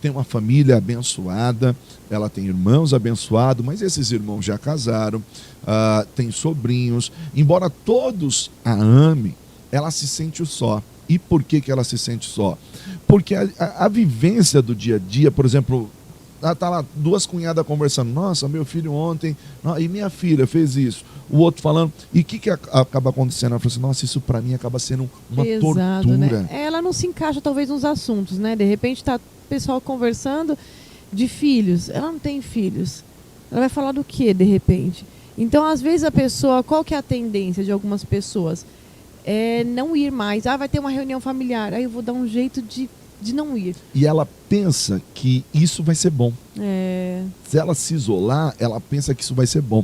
tem uma família abençoada, ela tem irmãos abençoados, mas esses irmãos já casaram, tem sobrinhos, embora todos a amem, ela se sente só. E por que ela se sente só? Porque a vivência do dia a dia, por exemplo, tá lá duas cunhadas conversando. Nossa, meu filho ontem, e minha filha fez isso. O outro falando. E o que acaba acontecendo? Ela fala assim, nossa, isso pra mim acaba sendo uma Pesado, tortura. né? Ela não se encaixa talvez nos assuntos, né? De repente tá o pessoal conversando de filhos. Ela não tem filhos. Ela vai falar do quê, de repente? Então, às vezes a pessoa, qual que é a tendência de algumas pessoas? É não ir mais. Vai ter uma reunião familiar. Aí eu vou dar um jeito de não ir. E ela pensa que isso vai ser bom. Se ela se isolar, ela pensa que isso vai ser bom.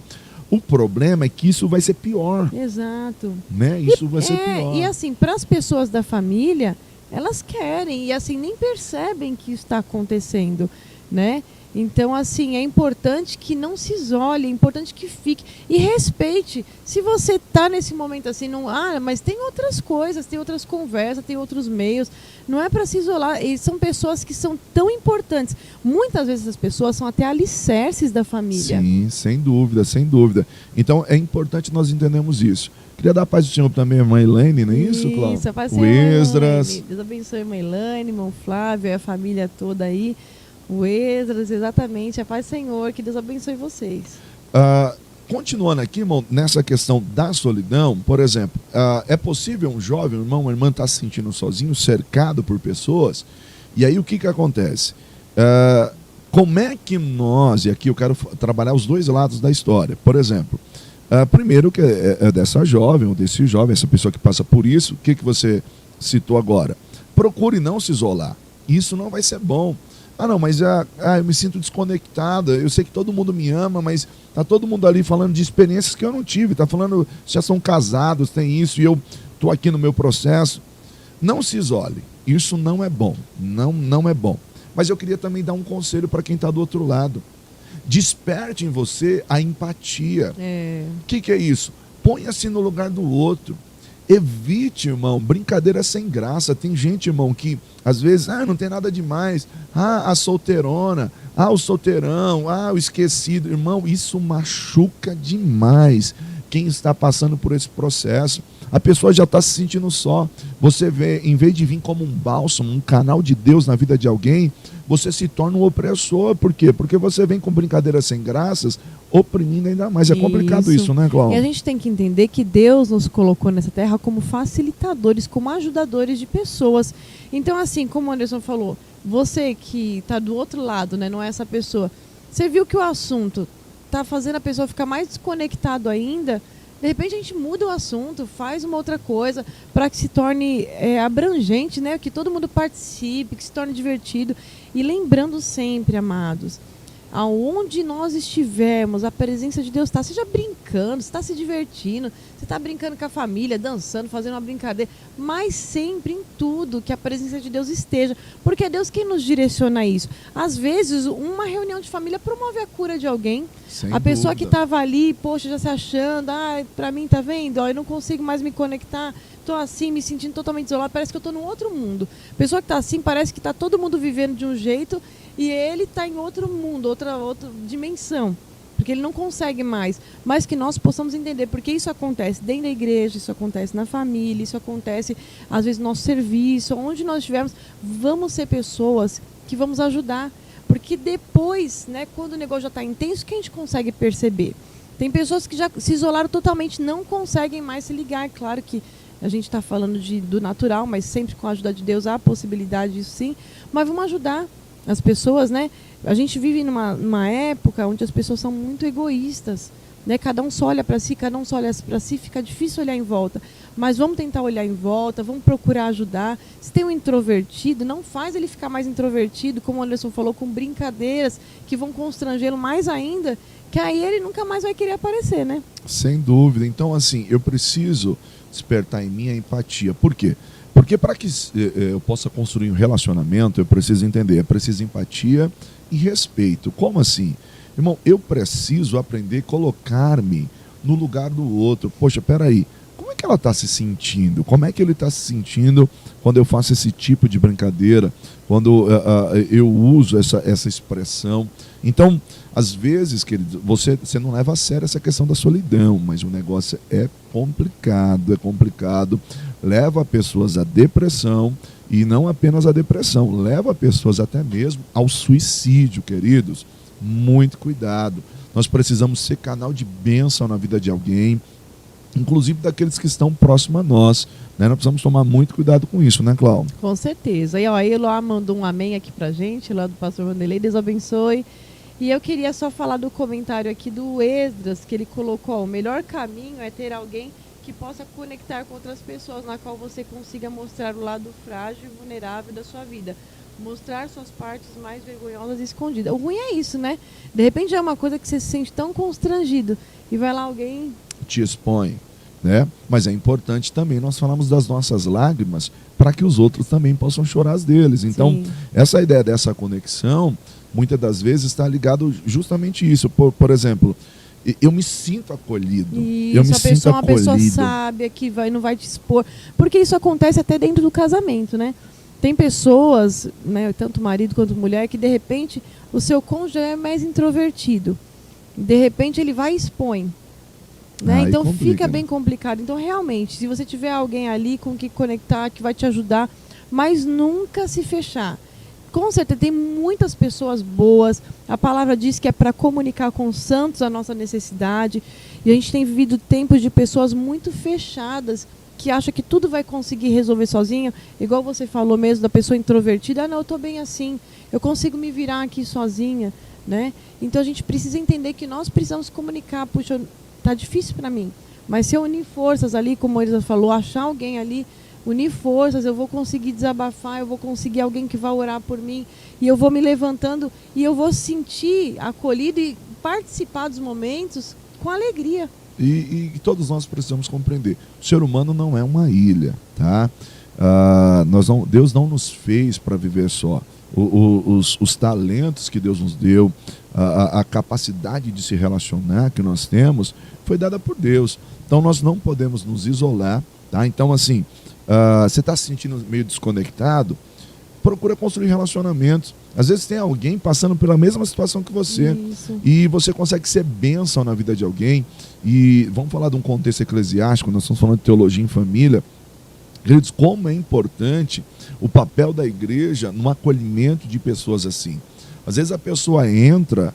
O problema é que isso vai ser pior. Exato. Né? Isso vai ser pior. E assim, para as pessoas da família, elas querem e assim nem percebem que isso está acontecendo, né? Então, assim, é importante que não se isole, é importante que fique e respeite. Se você está nesse momento assim, não, mas tem outras coisas, tem outras conversas, tem outros meios. Não é para se isolar. E são pessoas que são tão importantes. Muitas vezes as pessoas são até alicerces da família. Sim, sem dúvida, sem dúvida. Então, é importante nós entendermos isso. Queria dar a paz do Senhor também à irmã Elaine, não é isso, Cláudio? Isso, a paz do O Senhor, Esdras. Elaine. Deus abençoe a irmã Elaine, irmão Flávio e a família toda aí. O Esdras, exatamente. A paz do Senhor, que Deus abençoe vocês. Continuando aqui, irmão, nessa questão da solidão, por exemplo, é possível um jovem, um irmão, uma irmã estar se sentindo sozinho, cercado por pessoas, e aí o que acontece? Como é que nós, e aqui eu quero trabalhar os dois lados da história, por exemplo, primeiro que é dessa jovem, ou desse jovem, essa pessoa que passa por isso, o que você citou agora? Procure não se isolar, isso não vai ser bom. Não, mas eu me sinto desconectada, eu sei que todo mundo me ama, mas tá todo mundo ali falando de experiências que eu não tive, tá falando, já são casados, tem isso, e eu tô aqui no meu processo. Não se isole, isso não é bom, não é bom. Mas eu queria também dar um conselho para quem está do outro lado. Desperte em você a empatia. O que é isso? Ponha-se no lugar do outro. Evite, irmão, brincadeira sem graça. Tem gente, irmão, que às vezes, não tem nada demais. A solteirona, o solteirão, o esquecido. Irmão, isso machuca demais quem está passando por esse processo. A pessoa já está se sentindo só. Você vê, em vez de vir como um bálsamo, um canal de Deus na vida de alguém, você se torna um opressor. Por quê? Porque você vem com brincadeiras sem graças, oprimindo ainda mais. É complicado isso, né, Cláudia? E a gente tem que entender que Deus nos colocou nessa terra como facilitadores, como ajudadores de pessoas. Então, assim, como o Anderson falou, você que está do outro lado, né, não é essa pessoa, você viu que o assunto está fazendo a pessoa ficar mais desconectado ainda, de repente a gente muda o assunto, faz uma outra coisa para que se torne abrangente, né? Que todo mundo participe, que se torne divertido. E lembrando sempre, amados, aonde nós estivermos, a presença de Deus está. Seja brincando, você está se divertindo, você está brincando com a família, dançando, fazendo uma brincadeira, mas sempre em tudo que a presença de Deus esteja, porque é Deus quem nos direciona a isso. Às vezes, uma reunião de família promove a cura de alguém. Sem a pessoa dúvida. que estava ali, poxa, já se achando, para mim, tá vendo? Eu não consigo mais me conectar, tô assim, me sentindo totalmente isolado, parece que eu tô num outro mundo. A pessoa que tá assim, parece que tá todo mundo vivendo de um jeito e ele tá em outro mundo, outra dimensão, porque ele não consegue mais. Mas que nós possamos entender, porque isso acontece dentro da igreja, isso acontece na família, isso acontece às vezes no nosso serviço, onde nós estivermos, vamos ser pessoas que vamos ajudar. Porque depois, né, quando o negócio já está intenso, que a gente consegue perceber. Tem pessoas que já se isolaram totalmente, não conseguem mais se ligar. É claro que a gente está falando do natural, mas sempre com a ajuda de Deus há a possibilidade disso sim. Mas vamos ajudar as pessoas, né? A gente vive numa época onde as pessoas são muito egoístas, né? Cada um só olha para si, cada um só olha para si, fica difícil olhar em volta. Mas vamos tentar olhar em volta, vamos procurar ajudar. Se tem um introvertido, não faz ele ficar mais introvertido, como o Anderson falou, com brincadeiras que vão constrangê-lo mais ainda, que aí ele nunca mais vai querer aparecer, né? Sem dúvida. Então, assim, eu preciso despertar em mim a empatia. Por quê? Porque para que eu possa construir um relacionamento, eu preciso entender, é preciso empatia e respeito. Como assim? Irmão, eu preciso aprender a colocar-me no lugar do outro. Poxa, peraí, como é que ela está se sentindo? Como é que ele está se sentindo quando eu faço esse tipo de brincadeira? Quando eu uso essa expressão? Então, às vezes, querido, você não leva a sério essa questão da solidão, mas o negócio é complicado, leva pessoas à depressão E não apenas a depressão, leva pessoas até mesmo ao suicídio, queridos. Muito cuidado. Nós precisamos ser canal de bênção na vida de alguém, inclusive daqueles que estão próximos a nós. Né? Nós precisamos tomar muito cuidado com isso, né, Cláudia? Com certeza. E ó, a Eloá mandou um amém aqui pra gente, lá do pastor Vanderlei, Deus abençoe. E eu queria só falar do comentário aqui do Esdras, que ele colocou, ó, o melhor caminho é ter alguém que possa conectar com outras pessoas, na qual você consiga mostrar o lado frágil e vulnerável da sua vida. Mostrar suas partes mais vergonhosas e escondidas. O ruim é isso, né? De repente é uma coisa que você se sente tão constrangido e vai lá alguém... te expõe, né? Mas é importante também nós falamos das nossas lágrimas para que os outros também possam chorar as deles. Então, Sim. essa ideia dessa conexão, muitas das vezes está ligado justamente isso. Por exemplo, eu me sinto acolhido. Isso, eu me a sinto pessoa é uma pessoa acolhido. sábia que não vai te expor. Porque isso acontece até dentro do casamento, né? Tem pessoas, né, tanto marido quanto mulher, que de repente o seu cônjuge é mais introvertido. De repente ele vai e expõe. Né? Então complica, fica né? bem complicado. Então realmente, se você tiver alguém ali com que conectar, que vai te ajudar, mas nunca se fechar. Com certeza tem muitas pessoas boas. A palavra diz que é para comunicar com os santos a nossa necessidade. E a gente tem vivido tempos de pessoas muito fechadas, que acham que tudo vai conseguir resolver sozinho. Igual você falou mesmo da pessoa introvertida. Ah, não, eu estou bem assim. Eu consigo me virar aqui sozinha. Né? Então a gente precisa entender que nós precisamos comunicar. Puxa, tá difícil para mim. Mas se eu unir forças ali, como a Elisa falou, achar alguém ali, unir forças, eu vou conseguir desabafar, eu vou conseguir alguém que vai orar por mim, e eu vou me levantando, e eu vou sentir acolhido e participar dos momentos com alegria. E todos nós precisamos compreender. O ser humano não é uma ilha, tá? Deus não nos fez para viver só. Os talentos que Deus nos deu, a capacidade de se relacionar que nós temos, foi dada por Deus. Então nós não podemos nos isolar, tá? Então assim, você está se sentindo meio desconectado, procura construir relacionamentos. Às vezes tem alguém passando pela mesma situação que você. Isso. E você consegue ser bênção na vida de alguém. E vamos falar de um contexto eclesiástico, nós estamos falando de teologia em família. Queridos, como é importante o papel da igreja no acolhimento de pessoas assim. Às vezes a pessoa entra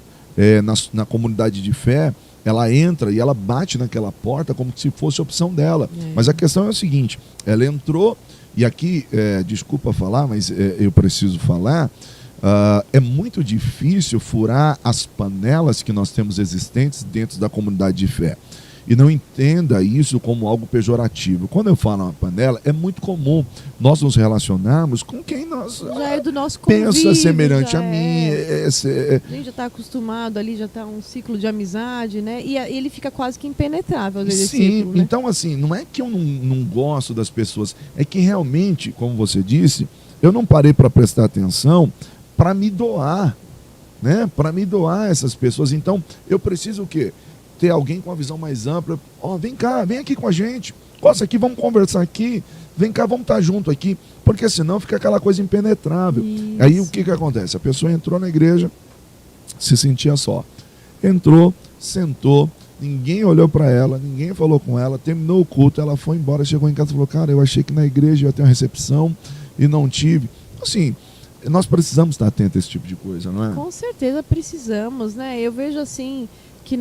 na comunidade de fé, ela entra e ela bate naquela porta como se fosse a opção dela. Mas a questão é o seguinte, ela entrou, e aqui, desculpa falar, mas eu preciso falar, é muito difícil furar as panelas que nós temos existentes dentro da comunidade de fé. E não entenda isso como algo pejorativo. Quando eu falo uma panela, é muito comum nós nos relacionarmos com quem nós Já é do nosso convívio, pensa semelhante a mim. A gente já está acostumado ali, já está um ciclo de amizade, né? E ele fica quase que impenetrável. Esse Sim, ciclo, né? então assim, não é que eu não gosto das pessoas, é que realmente, como você disse, eu não parei para prestar atenção para me doar, né? Para me doar essas pessoas. Então, eu preciso o quê? Ter alguém com uma visão mais ampla. Vem cá, vem aqui com a gente. Costa aqui, vamos conversar aqui. Vem cá, vamos estar junto aqui. Porque senão fica aquela coisa impenetrável. Isso. Aí o que acontece? A pessoa entrou na igreja, se sentia só. Entrou, sentou, ninguém olhou para ela, ninguém falou com ela, terminou o culto, ela foi embora, chegou em casa e falou, cara, eu achei que na igreja ia ter uma recepção e não tive. Assim, nós precisamos estar atentos a esse tipo de coisa, não é? Com certeza precisamos, né? Eu vejo assim que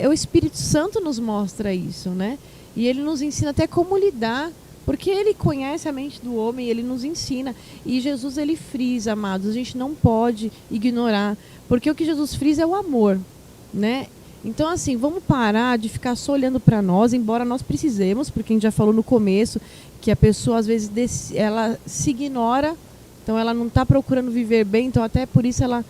o Espírito Santo nos mostra isso, né? E ele nos ensina até como lidar, porque ele conhece a mente do homem, ele nos ensina. E Jesus, ele frisa, amados, a gente não pode ignorar, porque o que Jesus frisa é o amor, né? Então, assim, vamos parar de ficar só olhando para nós, embora nós precisemos, porque a gente já falou no começo que a pessoa, às vezes, ela se ignora, então ela não está procurando viver bem, então até por isso ela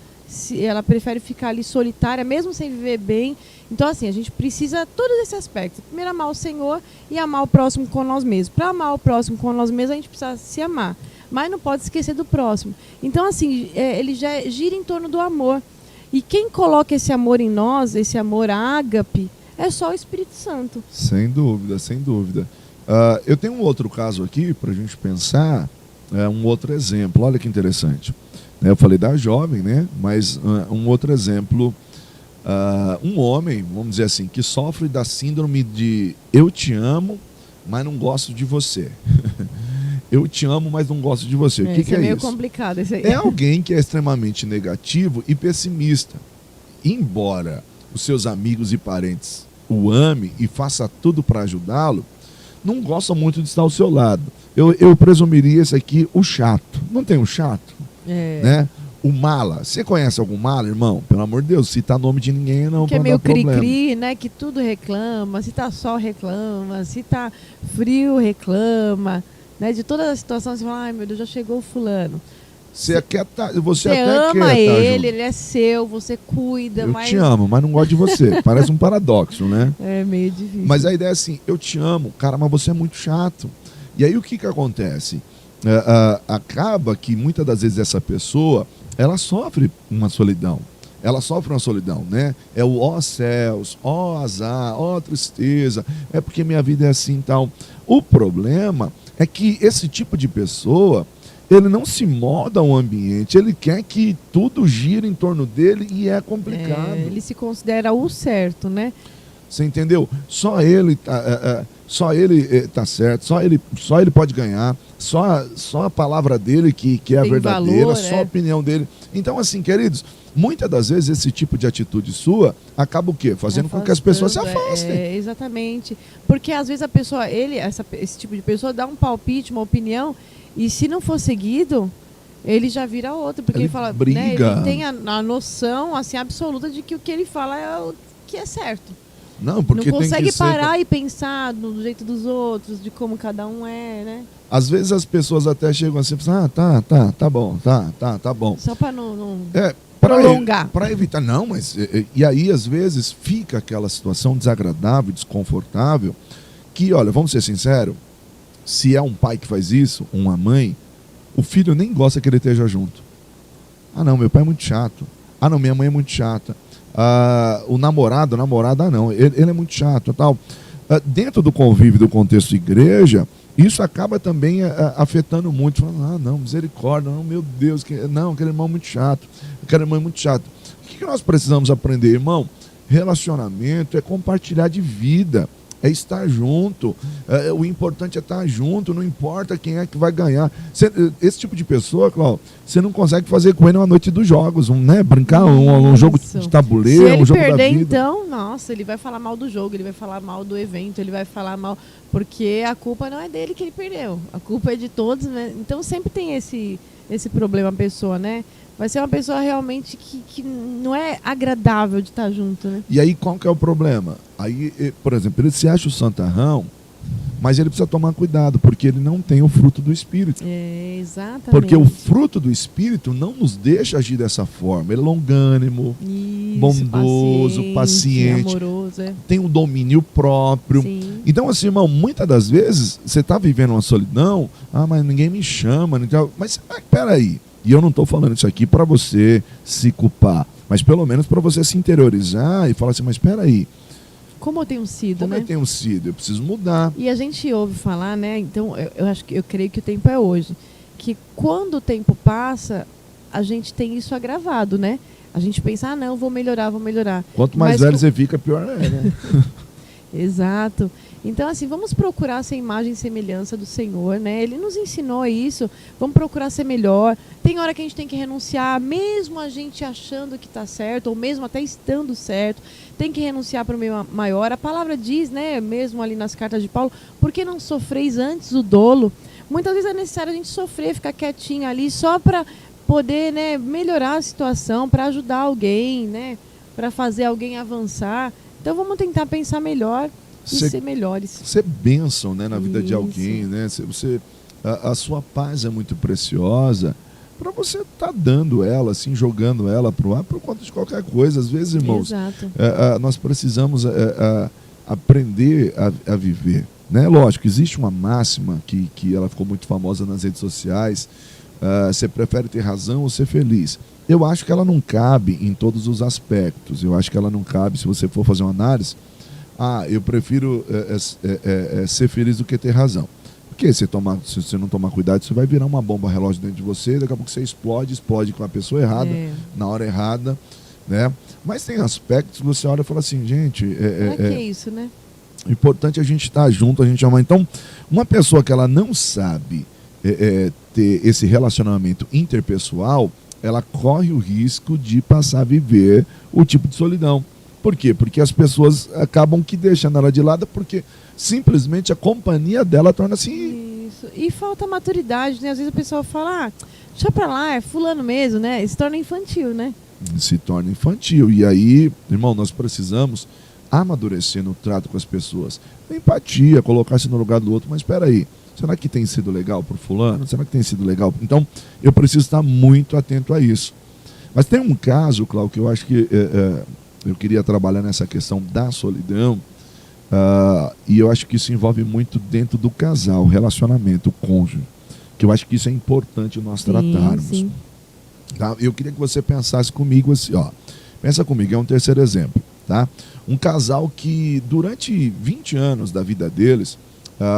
prefere ficar ali solitária, mesmo sem viver bem. Então, assim, a gente precisa todos esses aspectos. Primeiro, amar o Senhor e amar o próximo com nós mesmos. Para amar o próximo com nós mesmos, a gente precisa se amar. Mas não pode esquecer do próximo. Então, assim, ele já gira em torno do amor. E quem coloca esse amor em nós, esse amor ágape, é só o Espírito Santo. Sem dúvida, sem dúvida. Eu tenho um outro caso aqui para a gente pensar, um outro exemplo. Olha que interessante. Eu falei da jovem, né? Mas um outro exemplo, um homem, vamos dizer assim, que sofre da síndrome de eu te amo, mas não gosto de você. eu te amo, mas não gosto de você. O que é meio isso? Complicado esse aí. É alguém que é extremamente negativo e pessimista. Embora os seus amigos e parentes o amem e faça tudo para ajudá-lo, não gosta muito de estar ao seu lado. Eu presumiria esse aqui, o chato. Não tem um chato? Né? O mala. Você conhece algum mala, irmão? Pelo amor de Deus, citar nome de ninguém não que pode dar problema. É meio cri-cri, né? Que tudo reclama. Se tá sol, reclama. Se tá frio, reclama. Né? De toda a situação, você fala, ai meu Deus, já chegou o fulano. Você até ama quer ele, ele é seu, você cuida. Eu te amo, mas não gosto de você. Parece um paradoxo, né? É meio difícil. Mas a ideia é assim, eu te amo, cara, mas você é muito chato. E aí o que acontece? Acaba que muitas das vezes essa pessoa, ela sofre uma solidão. Ela sofre uma solidão, né? É o ó céus, ó azar, ó tristeza, é porque minha vida é assim e tal. O problema é que esse tipo de pessoa, ele não se molda ao ambiente, ele quer que tudo gire em torno dele e é complicado. Ele se considera o certo, né? Você entendeu? Só ele tá certo, só ele pode ganhar, só a palavra dele que é a verdadeira, valor, só a opinião dele. Então, assim, queridos, muitas das vezes esse tipo de atitude sua acaba o quê? Fazendo com que as pessoas se afastem. Exatamente. Porque às vezes a pessoa, esse tipo de pessoa dá um palpite, uma opinião, e se não for seguido, ele já vira outro. Porque ele fala, briga. Né, ele tem a noção assim, absoluta de que o que ele fala é o que é certo. Não, porque não consegue tem que parar e pensar no jeito dos outros, de como cada um é, né? Às vezes as pessoas até chegam assim e falam, tá bom. Só para não prolongar. Para evitar, não, mas... E aí, às vezes, fica aquela situação desagradável, desconfortável, que, olha, vamos ser sinceros, se é um pai que faz isso, uma mãe, o filho nem gosta que ele esteja junto. Ah, não, meu pai é muito chato. Ah, não, minha mãe é muito chata. O namorado, a namorada, não, ele é muito chato, tal. Dentro do convívio, do contexto igreja, isso acaba também afetando muito. Falando, não, misericórdia, não, meu Deus, aquele irmão é muito chato, aquele irmão é muito chato. O que nós precisamos aprender, irmão? Relacionamento é compartilhar de vida, é estar junto. O importante é estar junto, não importa quem é que vai ganhar. Esse tipo de pessoa, Cláudio, você não consegue fazer com ele uma noite dos jogos, né? Brincar um jogo de tabuleiro, um jogo da vida. Se ele perder, então, nossa, ele vai falar mal do jogo, ele vai falar mal do evento, ele vai falar mal... Porque a culpa não é dele que ele perdeu, a culpa é de todos, né? Então sempre tem esse problema a pessoa, né? Vai ser uma pessoa realmente que não é agradável de estar junto, né? E aí qual que é o problema? Aí, por exemplo, ele se acha o santarrão, mas ele precisa tomar cuidado, porque ele não tem o fruto do Espírito. Exatamente. Porque o fruto do Espírito não nos deixa agir dessa forma. Ele é longânimo, bondoso, paciente, amoroso, tem um domínio próprio. Sim. Então, assim, irmão, muitas das vezes você está vivendo uma solidão, mas ninguém me chama. Mas peraí, e eu não estou falando isso aqui para você se culpar, mas pelo menos para você se interiorizar e falar assim, mas peraí, como eu tenho sido, como né? eu tenho sido? Eu preciso mudar. E a gente ouve falar, né? Então, eu creio que o tempo é hoje. Que quando o tempo passa, a gente tem isso agravado, né? A gente pensa, não, vou melhorar. Quanto mais velho você fica, pior é, né? Exato. Então, assim, vamos procurar essa imagem e semelhança do Senhor, né? Ele nos ensinou isso, vamos procurar ser melhor. Tem hora que a gente tem que renunciar, mesmo a gente achando que está certo, ou mesmo até estando certo, tem que renunciar para o meio maior. A palavra diz, né, mesmo ali nas cartas de Paulo, por que não sofreis antes o dolo? Muitas vezes é necessário a gente sofrer, ficar quietinho ali, só para poder, né, melhorar a situação, para ajudar alguém, né, para fazer alguém avançar. Então vamos tentar pensar melhor e ser melhores. Ser bênção, né, na vida de alguém, né? A sua paz é muito preciosa para você estar dando ela, assim, jogando ela para o ar por conta de qualquer coisa. Às vezes, irmãos, nós precisamos aprender a viver, né? Lógico, existe uma máxima que ela ficou muito famosa nas redes sociais. Você prefere ter razão ou ser feliz? Eu acho que ela não cabe em todos os aspectos. Eu acho que ela não cabe, se você for fazer uma análise, eu prefiro ser feliz do que ter razão. Porque se você não tomar cuidado, isso vai virar uma bomba relógio dentro de você, daqui a pouco você explode com a pessoa errada, na hora errada, né? Mas tem aspectos que você olha e fala assim, gente... que é isso, né? O importante é a gente estar junto, a gente amar. Então, uma pessoa que ela não sabe ter esse relacionamento interpessoal, ela corre o risco de passar a viver o tipo de solidão. Por quê? Porque as pessoas acabam que deixando ela de lado, porque simplesmente a companhia dela torna-se... Isso. E falta maturidade, né? Às vezes a pessoa fala, deixa pra lá, é fulano mesmo, né? E se torna infantil, né? Se torna infantil. E aí, irmão, nós precisamos amadurecer no trato com as pessoas. Empatia, colocar-se no lugar do outro. Mas espera aí, será que tem sido legal para o fulano? Será que tem sido legal? Então, eu preciso estar muito atento a isso. Mas tem um caso, Cláudio, que eu acho que eu queria trabalhar nessa questão da solidão. E eu acho que isso envolve muito dentro do casal, o relacionamento, o cônjuge. Que eu acho que isso é importante nós tratarmos. Sim. Tá? Eu queria que você pensasse comigo assim, ó. Pensa comigo, é um terceiro exemplo, tá? Um casal que durante 20 anos da vida deles,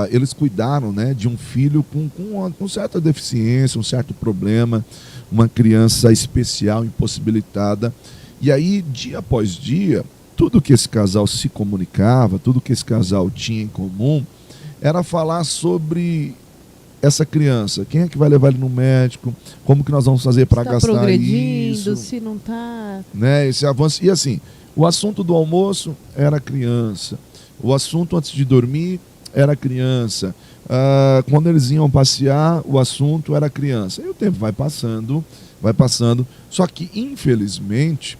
eles cuidaram, né, de um filho com uma certa deficiência, um certo problema, uma criança especial, impossibilitada. E aí, dia após dia, tudo que esse casal se comunicava, tudo que esse casal tinha em comum, era falar sobre essa criança, quem é que vai levar ele no médico, como que nós vamos fazer para gastar progredindo, isso, se não está, né, esse avanço. E assim, o assunto do almoço era a criança, o assunto antes de dormir era a criança, quando eles iam passear, o assunto era a criança. E o tempo vai passando, só que infelizmente,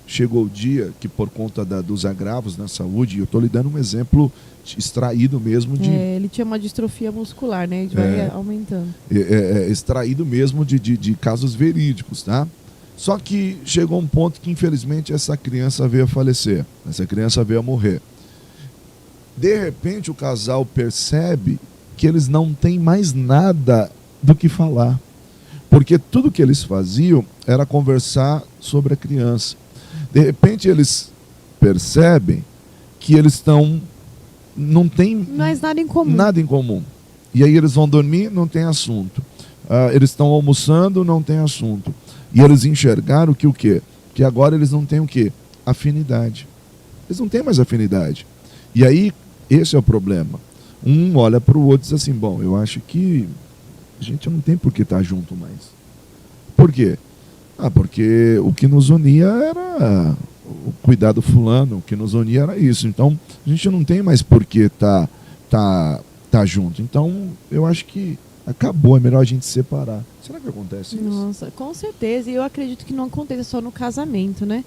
chegou o dia que, por conta dos agravos na saúde, eu estou lhe dando um exemplo extraído mesmo de... ele tinha uma distrofia muscular, né? Vai aumentando. Extraído mesmo de casos verídicos, tá? Só que chegou um ponto que, infelizmente, essa criança veio a falecer. Essa criança veio a morrer. De repente, o casal percebe que eles não têm mais nada do que falar. Porque tudo que eles faziam era conversar sobre a criança. De repente, eles percebem que eles não tem mais nada em comum. Nada em comum. E aí eles vão dormir, não tem assunto. Eles estão almoçando, não tem assunto. E eles enxergaram que o quê? Que agora eles não têm o quê? Afinidade. Eles não têm mais afinidade. E aí, esse é o problema. Um olha para o outro e diz assim, bom, eu acho que a gente não tem por que estar junto mais. Por quê? Porque o que nos unia era o cuidar do fulano, o que nos unia era isso. Então, a gente não tem mais por que tá junto. Então, eu acho que acabou, é melhor a gente separar. Será que acontece isso? Nossa, com certeza. E eu acredito que não aconteça só no casamento, né?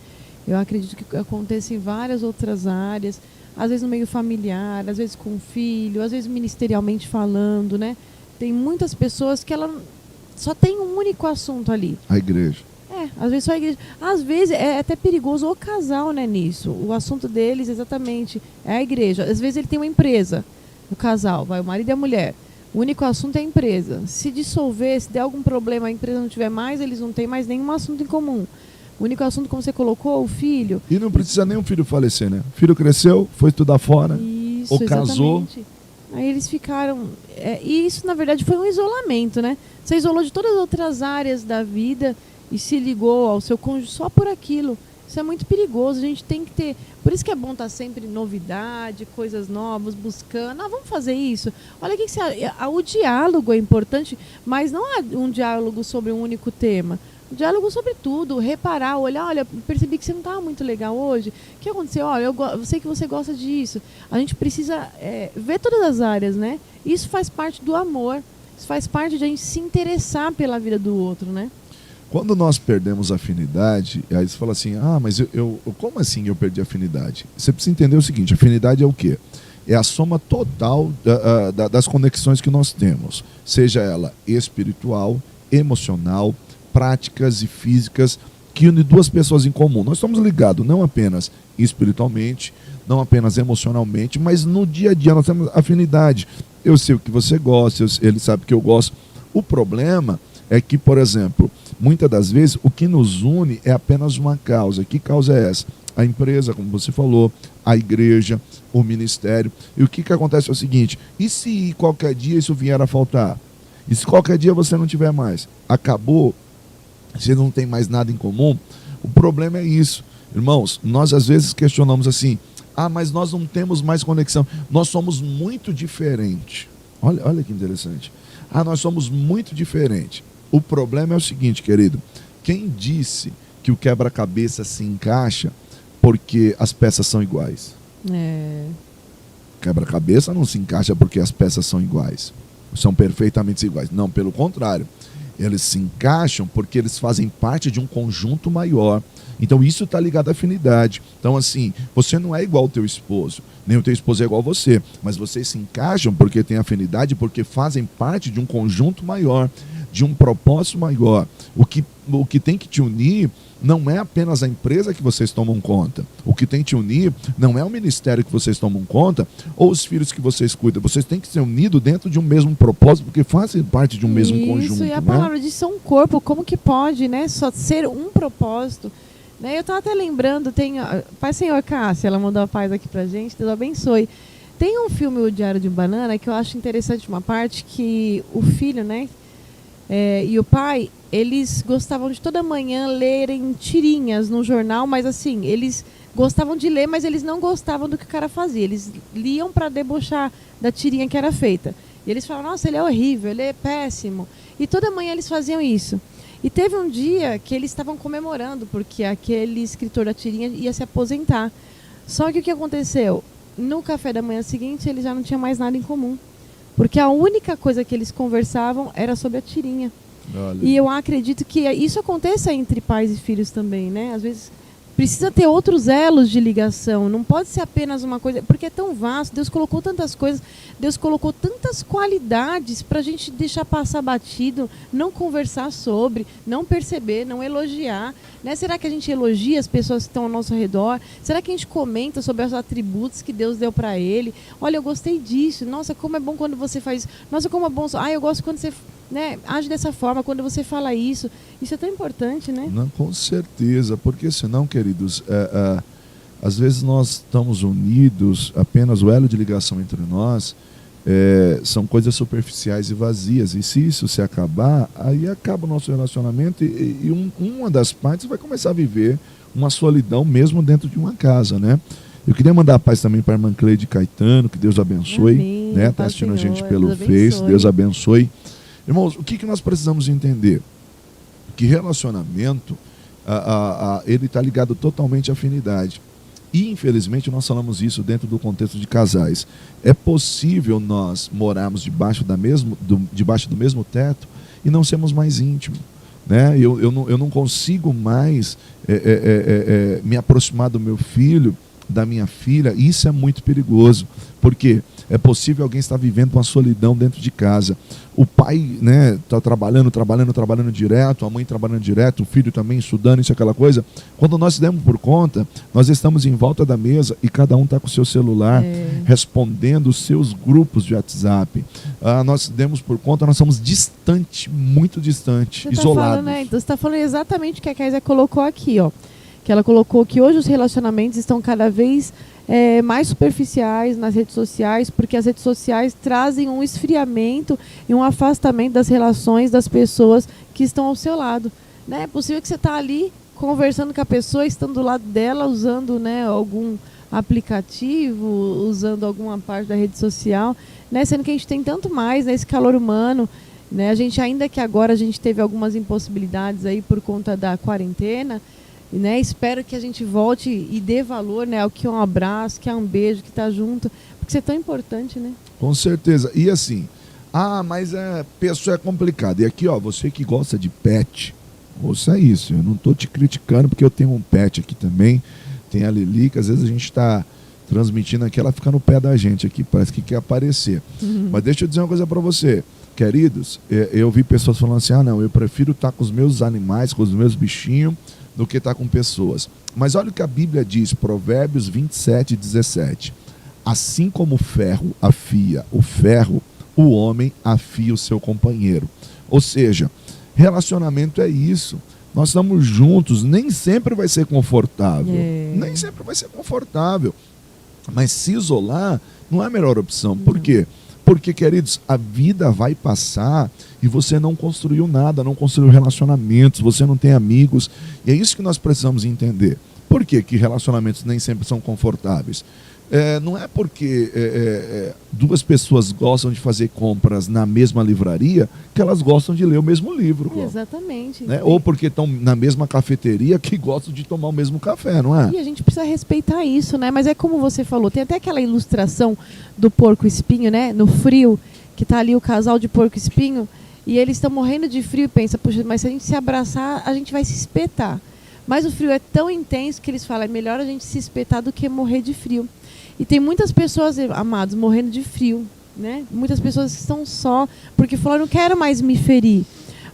Eu acredito que aconteça em várias outras áreas, às vezes no meio familiar, às vezes com o filho, às vezes ministerialmente falando, né? Tem muitas pessoas que ela só tem um único assunto ali. A igreja. Às vezes só a igreja. Às vezes é até perigoso o casal, né, nisso. O assunto deles, exatamente, é a igreja. Às vezes ele tem uma empresa, o casal, vai o marido e a mulher. O único assunto é a empresa. Se dissolver, se der algum problema, a empresa não tiver mais, eles não têm mais nenhum assunto em comum. O único assunto, como você colocou, o filho. E não precisa nem o filho falecer, né? O filho cresceu, foi estudar fora, isso, ou casou. Exatamente. Aí eles ficaram... e isso, na verdade, foi um isolamento, né? Você isolou de todas as outras áreas da vida e se ligou ao seu cônjuge só por aquilo. Isso é muito perigoso, a gente tem que ter... Por isso que é bom estar sempre em novidade, coisas novas, buscando. Vamos fazer isso. Olha, o que você... O diálogo é importante, mas não é um diálogo sobre um único tema. Um diálogo sobre tudo, reparar, olha, percebi que você não estava muito legal hoje. O que aconteceu? Olha, eu sei que você gosta disso. A gente precisa ver todas as áreas, né? Isso faz parte do amor. Isso faz parte de a gente se interessar pela vida do outro, né? Quando nós perdemos a afinidade, aí você fala assim, mas como assim eu perdi a afinidade? Você precisa entender o seguinte, afinidade é o quê? É a soma total das conexões que nós temos, seja ela espiritual, emocional, práticas e físicas, que une duas pessoas em comum. Nós estamos ligados não apenas espiritualmente, não apenas emocionalmente, mas no dia a dia nós temos afinidade. Eu sei o que você gosta, ele sabe que eu gosto. O problema é que, por exemplo, muitas das vezes o que nos une é apenas uma causa. Que causa é essa? A empresa, como você falou, a igreja, o ministério. E o que acontece é o seguinte, e se qualquer dia isso vier a faltar? E se qualquer dia você não tiver mais? Acabou? Você não tem mais nada em comum? O problema é isso. Irmãos, nós às vezes questionamos assim, mas nós não temos mais conexão. Nós somos muito diferentes. Olha que interessante. Ah, nós somos muito diferentes. O problema é o seguinte, querido. Quem disse que o quebra-cabeça se encaixa porque as peças são iguais? Quebra-cabeça não se encaixa porque as peças são iguais. São perfeitamente iguais. Não, pelo contrário. Eles se encaixam porque eles fazem parte de um conjunto maior. Então isso está ligado à afinidade. Então assim, você não é igual ao teu esposo, nem o teu esposo é igual a você, mas vocês se encaixam porque têm afinidade, porque fazem parte de um conjunto maior, de um propósito maior. O que tem que te unir não é apenas a empresa que vocês tomam conta. O que tem que te unir não é o ministério que vocês tomam conta ou os filhos que vocês cuidam. Vocês têm que ser unidos dentro de um mesmo propósito, porque fazem parte de um mesmo conjunto. Isso, e a né? palavra diz são um corpo. Como que pode, né, só ser um propósito? Né? Eu estava até lembrando, Pai Senhor Cássia, ela mandou a paz aqui pra gente, Deus abençoe. Tem um filme, O Diário de um Banana, que eu acho interessante uma parte que o filho, né, e o pai, eles gostavam de toda manhã lerem tirinhas no jornal, mas assim, eles gostavam de ler, mas eles não gostavam do que o cara fazia. Eles liam para debochar da tirinha que era feita. E eles falavam, nossa, ele é horrível, ele é péssimo. E toda manhã eles faziam isso. E teve um dia que eles estavam comemorando, porque aquele escritor da tirinha ia se aposentar. Só que o que aconteceu? No café da manhã seguinte, eles já não tinham mais nada em comum. Porque a única coisa que eles conversavam era sobre a tirinha. Olha. E eu acredito que isso aconteça entre pais e filhos também, né? Às vezes precisa ter outros elos de ligação. Não pode ser apenas uma coisa, porque é tão vasto. Deus colocou tantas coisas, Deus colocou tantas qualidades para a gente deixar passar batido, não conversar sobre, não perceber, não elogiar. Né? Será que a gente elogia as pessoas que estão ao nosso redor? Será que a gente comenta sobre os atributos que Deus deu para ele? Olha, eu gostei disso. Nossa, como é bom quando você faz isso. Nossa, como é bom. Ah, eu gosto quando você... Né, age dessa forma, quando você fala isso. Isso é tão importante, né? Não, com certeza, porque senão, queridos, às vezes nós estamos unidos, apenas o elo de ligação entre nós são coisas superficiais e vazias, e se isso se acabar, aí acaba o nosso relacionamento e uma das partes vai começar a viver uma solidão mesmo dentro de uma casa, né? Eu queria mandar a paz também para a irmã Cleide Caetano, que Deus abençoe. Amém, né? Está assistindo a gente pelo Deus Face, abençoe. Deus abençoe. Irmãos, o que nós precisamos entender? Que relacionamento, ele está ligado totalmente à afinidade. E, infelizmente, nós falamos isso dentro do contexto de casais. É possível nós morarmos debaixo do mesmo teto e não sermos mais íntimos. Né? Eu não consigo mais me aproximar do meu filho, da minha filha. Isso é muito perigoso. Por quê? É possível alguém estar vivendo uma solidão dentro de casa. O pai, né, está trabalhando direto, a mãe trabalhando direto, o filho também estudando, isso, aquela coisa. Quando nós demos por conta, nós estamos em volta da mesa e cada um está com o seu celular, respondendo os seus grupos de WhatsApp. Nós demos por conta, nós somos distantes, muito distantes, isolados. Né? Então, você está falando exatamente o que a Kézia colocou aqui, ó. Que ela colocou que hoje os relacionamentos estão cada vez mais superficiais nas redes sociais, porque as redes sociais trazem um esfriamento e um afastamento das relações das pessoas que estão ao seu lado. Né? É possível que você está ali conversando com a pessoa, estando do lado dela, usando, né, algum aplicativo, usando alguma parte da rede social, né? Sendo que a gente tem tanto mais, né, esse calor humano. Né? A gente, ainda que agora a gente teve algumas impossibilidades aí por conta da quarentena, né? Espero que a gente volte e dê valor, né, ao que é um abraço, que é um beijo, que está junto, porque isso é tão importante, né? Com certeza. E assim, mas pessoa é complicado. E aqui, ó, você que gosta de pet, ouça isso. Eu não estou te criticando porque eu tenho um pet aqui também. Tem a Lili, que às vezes a gente está transmitindo aqui, ela fica no pé da gente aqui, parece que quer aparecer. Mas deixa eu dizer uma coisa para você. Queridos, eu vi pessoas falando assim, não, eu prefiro estar com os meus animais, com os meus bichinhos, do que estar com pessoas. Mas olha o que a Bíblia diz, Provérbios 27:17. Assim como o ferro afia o ferro, o homem afia o seu companheiro. Ou seja, relacionamento é isso. Nós estamos juntos, nem sempre vai ser confortável. Nem sempre vai ser confortável. Mas se isolar não é a melhor opção. Por quê? Porque, queridos, a vida vai passar e você não construiu nada, não construiu relacionamentos, você não tem amigos. E é isso que nós precisamos entender. Por quê que relacionamentos nem sempre são confortáveis? Não é porque duas pessoas gostam de fazer compras na mesma livraria que elas gostam de ler o mesmo livro. Exatamente. Né? Ou porque estão na mesma cafeteria que gostam de tomar o mesmo café, não é? E a gente precisa respeitar isso, né? Mas é como você falou, tem até aquela ilustração do porco-espinho, né? No frio, que tá ali o casal de porco-espinho, e eles estão morrendo de frio e pensa, puxa, mas se a gente se abraçar, a gente vai se espetar. Mas o frio é tão intenso que eles falam, é melhor a gente se espetar do que morrer de frio. E tem muitas pessoas, amados, morrendo de frio, né? Muitas pessoas que estão só, porque falaram, não quero mais me ferir.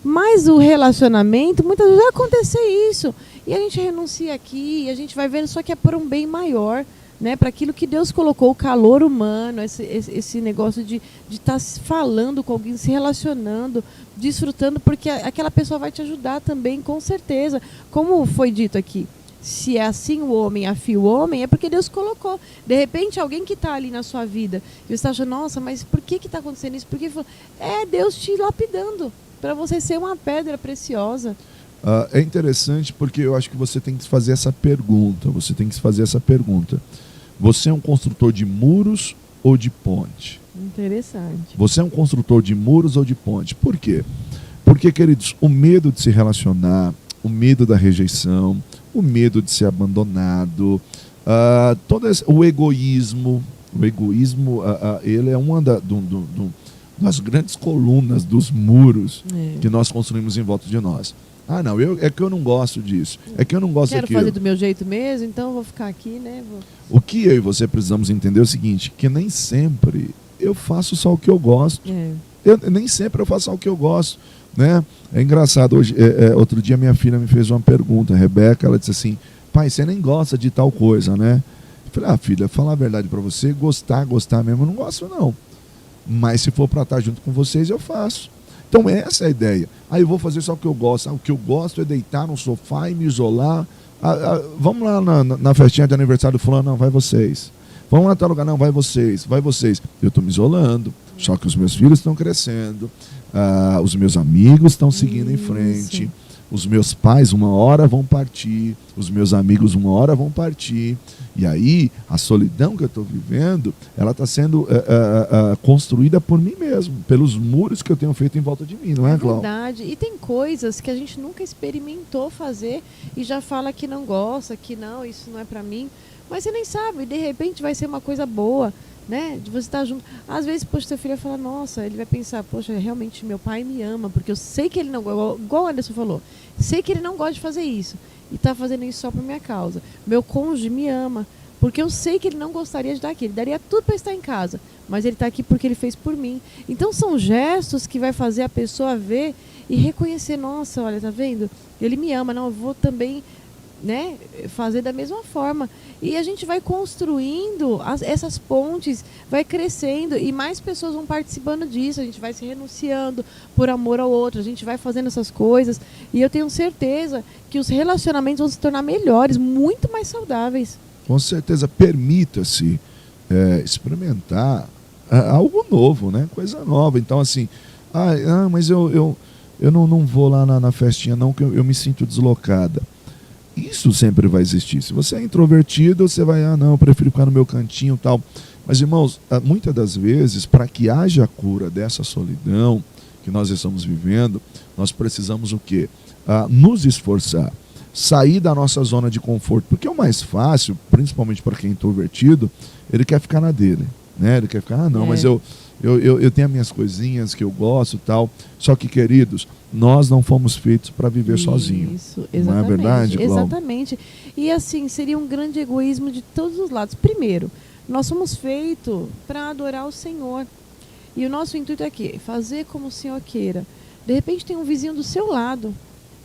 Mas o relacionamento, muitas vezes vai acontecer isso. E a gente renuncia aqui, e a gente vai vendo, só que é por um bem maior, né? Para aquilo que Deus colocou, o calor humano, esse negócio de estar falando com alguém, se relacionando, desfrutando, porque aquela pessoa vai te ajudar também, com certeza. Como foi dito aqui, se é assim o homem afia o homem, é porque Deus colocou. De repente, alguém que está ali na sua vida, e você está achando, nossa, mas por que está acontecendo isso? Porque é Deus te lapidando, para você ser uma pedra preciosa. É interessante porque eu acho que você tem que fazer essa pergunta. Você é um construtor de muros ou de ponte? Interessante. Você é um construtor de muros ou de ponte? Por quê? Porque, queridos, o medo de se relacionar, o medo da rejeição, o medo de ser abandonado, o egoísmo. O egoísmo, ele é uma das grandes colunas dos muros que nós construímos em volta de nós. Não, é que eu não gosto disso. É que eu não gosto daquilo. Quero fazer do meu jeito mesmo, então eu vou ficar aqui, né? O que eu e você precisamos entender é o seguinte, que nem sempre eu faço só o que eu gosto. Nem sempre eu faço só o que eu gosto. Né? É engraçado, hoje, outro dia minha filha me fez uma pergunta, a Rebeca, ela disse assim, pai, você nem gosta de tal coisa, né? Eu falei, filha, falar a verdade para você, gostar mesmo, eu não gosto não. Mas se for para estar junto com vocês, eu faço. Então essa é a ideia. Eu vou fazer só o que eu gosto. O que eu gosto é deitar no sofá e me isolar. Vamos lá na festinha de aniversário do fulano, não, vai vocês. Vamos lá em tal lugar, não, vai vocês. Eu estou me isolando, só que os meus filhos estão crescendo. Os meus amigos estão seguindo em frente, os meus pais uma hora vão partir, os meus amigos uma hora vão partir, e aí a solidão que eu estou vivendo, ela está sendo construída por mim mesmo, pelos muros que eu tenho feito em volta de mim, não é, Cláudia? É verdade, e tem coisas que a gente nunca experimentou fazer e já fala que não gosta, que não, isso não é para mim, mas você nem sabe, de repente vai ser uma coisa boa, né? De você estar junto. Às vezes, poxa, seu filho vai falar, nossa, ele vai pensar, poxa, realmente meu pai me ama, porque eu sei que ele não gosta, igual o Anderson falou, sei que ele não gosta de fazer isso, e está fazendo isso só por minha causa. Meu cônjuge me ama, porque eu sei que ele não gostaria de estar aqui, ele daria tudo para estar em casa, mas ele está aqui porque ele fez por mim. Então são gestos que vai fazer a pessoa ver e reconhecer, nossa, olha, tá vendo? Ele me ama, não, eu vou também, né, fazer da mesma forma. E a gente vai construindo essas pontes, vai crescendo e mais pessoas vão participando disso, a gente vai se renunciando por amor ao outro, a gente vai fazendo essas coisas e eu tenho certeza que os relacionamentos vão se tornar melhores, muito mais saudáveis. Com certeza, permita-se experimentar algo novo, né? Coisa nova. Então assim, mas eu não vou lá na festinha não, que eu me sinto deslocada. Isso sempre vai existir. Se você é introvertido, você vai, não, eu prefiro ficar no meu cantinho e tal. Mas, irmãos, muitas das vezes, para que haja a cura dessa solidão que nós estamos vivendo, nós precisamos o quê? Nos esforçar, sair da nossa zona de conforto. Porque é o mais fácil, principalmente para quem é introvertido, ele quer ficar na dele. Né? Ele quer ficar, mas eu tenho as minhas coisinhas que eu gosto e tal. Só que, queridos, nós não fomos feitos para viver sozinhos. Isso, exatamente. Não é verdade, Cláudia? Exatamente. E assim, seria um grande egoísmo de todos os lados. Primeiro, nós somos feitos para adorar o Senhor. E o nosso intuito é aqui, fazer como o Senhor queira. De repente tem um vizinho do seu lado,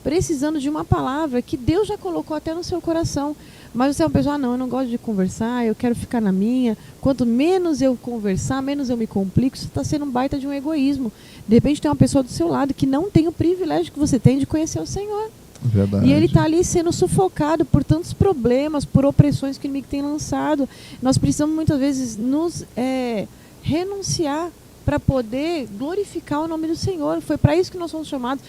precisando de uma palavra que Deus já colocou até no seu coração. Mas você é uma pessoa, não, eu não gosto de conversar, eu quero ficar na minha. Quanto menos eu conversar, menos eu me complico, isso está sendo um baita de um egoísmo. De repente tem uma pessoa do seu lado que não tem o privilégio que você tem de conhecer o Senhor. Verdade. E ele está ali sendo sufocado por tantos problemas, por opressões que o inimigo tem lançado. Nós precisamos muitas vezes nos renunciar para poder glorificar o nome do Senhor. Foi para isso que nós fomos chamados.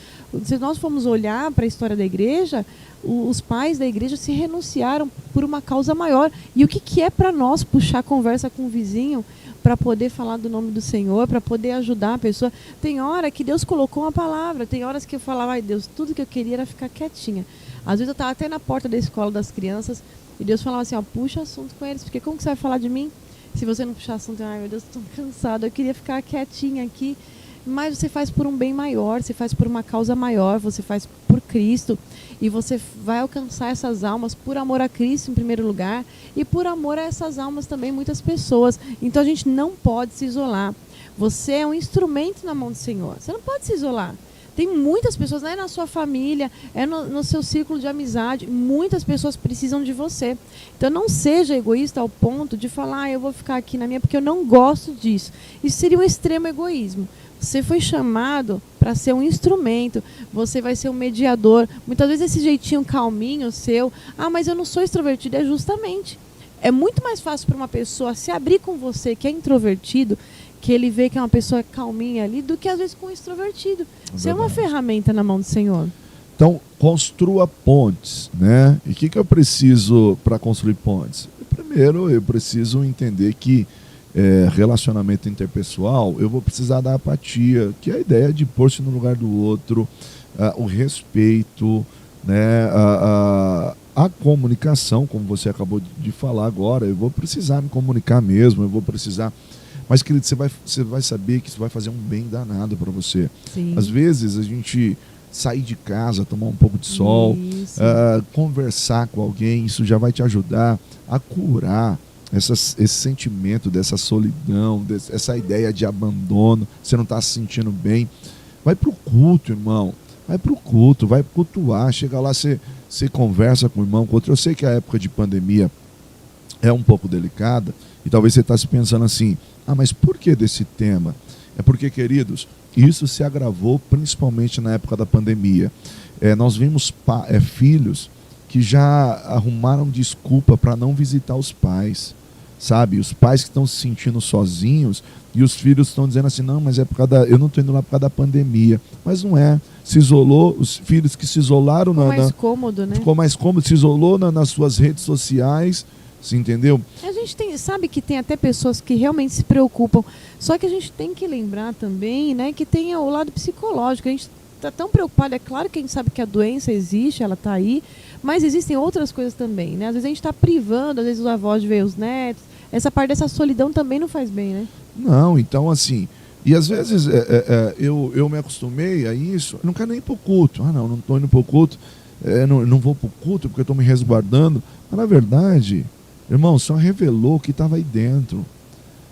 Se nós formos olhar para a história da igreja, os pais da igreja se renunciaram por uma causa maior. E o que é para nós puxar conversa com o vizinho para poder falar do nome do Senhor, para poder ajudar a pessoa? Tem hora que Deus colocou uma palavra, tem horas que eu falava, ai Deus, tudo que eu queria era ficar quietinha. Às vezes eu estava até na porta da escola das crianças e Deus falava assim, ó, puxa assunto com eles, porque como que você vai falar de mim se você não puxar assunto? Ai meu Deus, estou cansada, eu queria ficar quietinha aqui. Mas você faz por um bem maior, você faz por uma causa maior, você faz por Cristo. E você vai alcançar essas almas por amor a Cristo em primeiro lugar e por amor a essas almas também, muitas pessoas. Então a gente não pode se isolar. Você é um instrumento na mão do Senhor. Você não pode se isolar. Tem muitas pessoas, não é na sua família, é no seu círculo de amizade. Muitas pessoas precisam de você. Então não seja egoísta ao ponto de falar, eu vou ficar aqui na minha porque eu não gosto disso. Isso seria um extremo egoísmo. Você foi chamado para ser um instrumento, você vai ser um mediador. Muitas vezes esse jeitinho calminho seu, mas eu não sou extrovertido, é justamente. É muito mais fácil para uma pessoa se abrir com você que é introvertido, que ele vê que é uma pessoa calminha ali, do que às vezes com um extrovertido. Você é uma ferramenta na mão do Senhor. Então, construa pontes, né? E o que eu preciso para construir pontes? Primeiro, eu preciso entender que relacionamento interpessoal, eu vou precisar da apatia, que é a ideia de pôr-se no lugar do outro, o respeito, né, a comunicação, como você acabou de falar agora. Eu vou precisar me comunicar mesmo, eu vou precisar. Mas, querido, você vai saber que isso vai fazer um bem danado para você. Sim. Às vezes a gente sair de casa, tomar um pouco de sol, conversar com alguém, isso já vai te ajudar a curar esse sentimento dessa solidão, essa ideia de abandono. Você não está se sentindo bem. Vai para o culto, irmão. Vai para o culto, vai cultuar. Chega lá, você conversa com o irmão, com outro. Eu sei que a época de pandemia é um pouco delicada e talvez você está se pensando assim, mas por que desse tema? É porque, queridos, isso se agravou principalmente na época da pandemia. Nós vimos filhos que já arrumaram desculpa para não visitar os pais, sabe? Os pais que estão se sentindo sozinhos e os filhos estão dizendo assim, não, mas é por causa eu não estou indo lá por causa da pandemia. Mas não é. Se isolou, os filhos que se isolaram... Ficou mais cômodo, né? Ficou mais cômodo, se isolou nas suas redes sociais, você entendeu? A gente sabe que tem até pessoas que realmente se preocupam, só que a gente tem que lembrar também, né, que tem o lado psicológico. A gente está tão preocupado, é claro que a gente sabe que a doença existe, ela está aí, mas existem outras coisas também, né? Às vezes a gente está privando, às vezes os avós de ver os netos, essa parte dessa solidão também não faz bem, né? Não, então assim, e às vezes eu me acostumei a isso, eu não quero nem ir para o culto, não estou indo para o culto, não vou para o culto porque eu estou me resguardando, mas na verdade, irmão, só revelou o que estava aí dentro.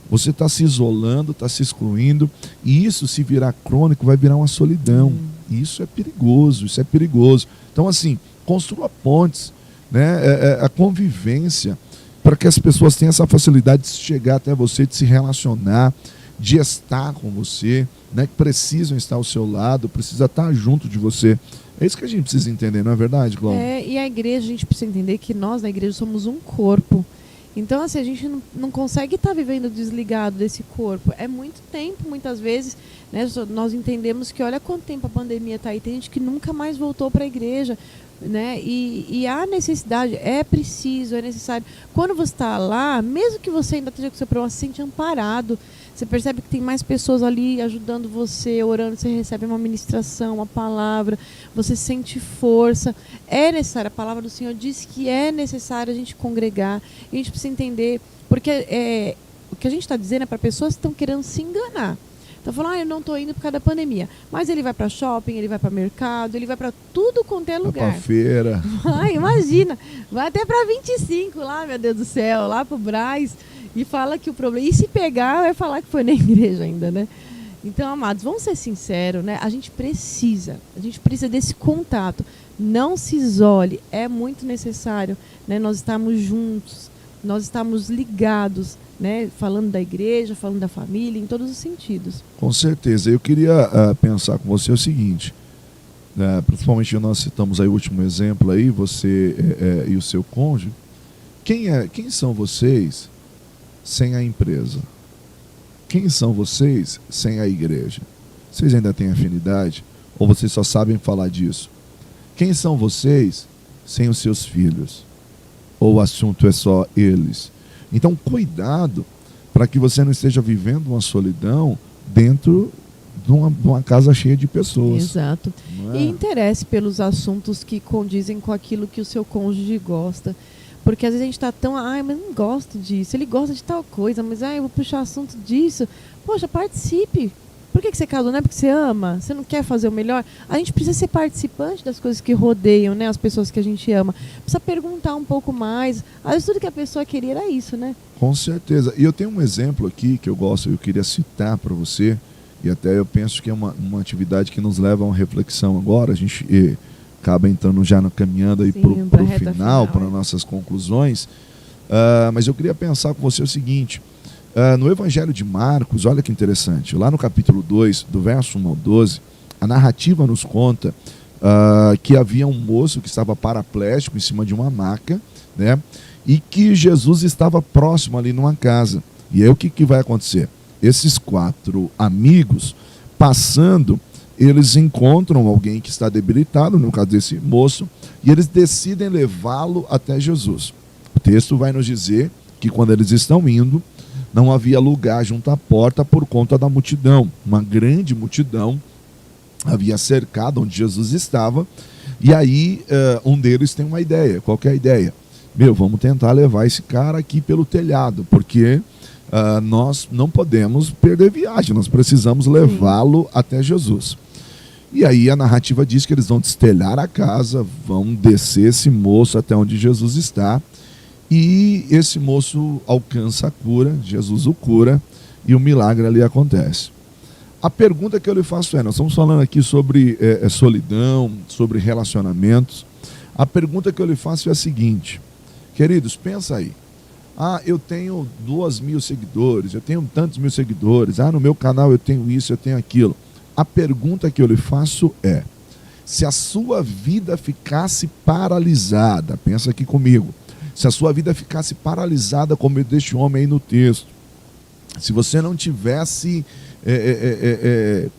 Você está se isolando, está se excluindo, e isso, se virar crônico, vai virar uma solidão. E isso é perigoso, isso é perigoso. Então, assim, construa pontes, né? A convivência, para que as pessoas tenham essa facilidade de chegar até você, de se relacionar, de estar com você, né? Que precisam estar ao seu lado, precisa estar junto de você. É isso que a gente precisa entender, não é verdade, Cláudia? E a igreja, a gente precisa entender que nós, na igreja, somos um corpo. Então, assim, a gente não consegue estar vivendo desligado desse corpo. É muito tempo, muitas vezes, né? Nós entendemos que, olha quanto tempo a pandemia está aí. Tem gente que nunca mais voltou para a igreja, né? E há necessidade, é preciso, é necessário. Quando você está lá, mesmo que você ainda esteja com o seu problema, você se sente amparado. Você percebe que tem mais pessoas ali ajudando você, orando, você recebe uma ministração, uma palavra, você sente força. É necessário, a palavra do Senhor diz que é necessário a gente congregar. E a gente precisa entender, porque o que a gente está dizendo é para pessoas que estão querendo se enganar. Estão falando, eu não estou indo por causa da pandemia. Mas ele vai para shopping, ele vai para mercado, ele vai para tudo quanto é lugar. Vai para feira. Imagina, vai até para 25 lá, meu Deus do céu, lá para o Brás. E fala que o problema... E se pegar, vai falar que foi na igreja ainda, né? Então, amados, vamos ser sinceros, né? A gente precisa desse contato. Não se isole, é muito necessário, né? Nós estamos juntos, nós estamos ligados, né? Falando da igreja, falando da família, em todos os sentidos. Com certeza. Eu queria pensar com você o seguinte, principalmente nós citamos aí o último exemplo aí, você e o seu cônjuge. Quem são vocês sem a empresa? quem são vocês sem a igreja? Vocês ainda têm afinidade? Ou vocês só sabem falar disso? Quem são vocês sem os seus filhos? Ou o assunto é só eles? Então, cuidado para que você não esteja vivendo uma solidão dentro de uma casa cheia de pessoas. Exato. É? E interesse pelos assuntos que condizem com aquilo que o seu cônjuge gosta. Porque às vezes a gente está tão, mas não gosto disso, ele gosta de tal coisa, mas eu vou puxar assunto disso. Poxa, participe. Por que você casou? Não é porque você ama? Você não quer fazer o melhor? A gente precisa ser participante das coisas que rodeiam, né? As pessoas que a gente ama. Precisa perguntar um pouco mais. Às vezes tudo que a pessoa queria era isso, né? Com certeza. E eu tenho um exemplo aqui que eu queria citar para você, e até eu penso que é uma atividade que nos leva a uma reflexão agora. A gente acaba entrando já caminhando aí para o final, para nossas conclusões. Mas eu queria pensar com você o seguinte. No Evangelho de Marcos, olha que interessante, lá no capítulo 2, do verso 1 ao 12, a narrativa nos conta que havia um moço que estava paraplégico em cima de uma maca, né? E que Jesus estava próximo ali numa casa. E aí o que vai acontecer? Esses 4 amigos, passando, eles encontram alguém que está debilitado, no caso desse moço, e eles decidem levá-lo até Jesus. O texto vai nos dizer que quando eles estão indo, não havia lugar junto à porta por conta da multidão. Uma grande multidão havia cercado onde Jesus estava. E aí um deles tem uma ideia. Qual que é a ideia? Vamos tentar levar esse cara aqui pelo telhado, porque nós não podemos perder viagem, nós precisamos levá-lo até Jesus. E aí a narrativa diz que eles vão destelhar a casa, vão descer esse moço até onde Jesus está. E esse moço alcança a cura, Jesus o cura, e o milagre ali acontece. A pergunta que eu lhe faço nós estamos falando aqui sobre solidão, sobre relacionamentos. A pergunta que eu lhe faço é a seguinte, queridos, pensa aí. Eu tenho 2.000 seguidores, eu tenho tantos mil seguidores, no meu canal eu tenho isso, eu tenho aquilo. A pergunta que eu lhe faço é, se a sua vida ficasse paralisada, pensa aqui comigo, se a sua vida ficasse paralisada como deste homem aí no texto, se você não tivesse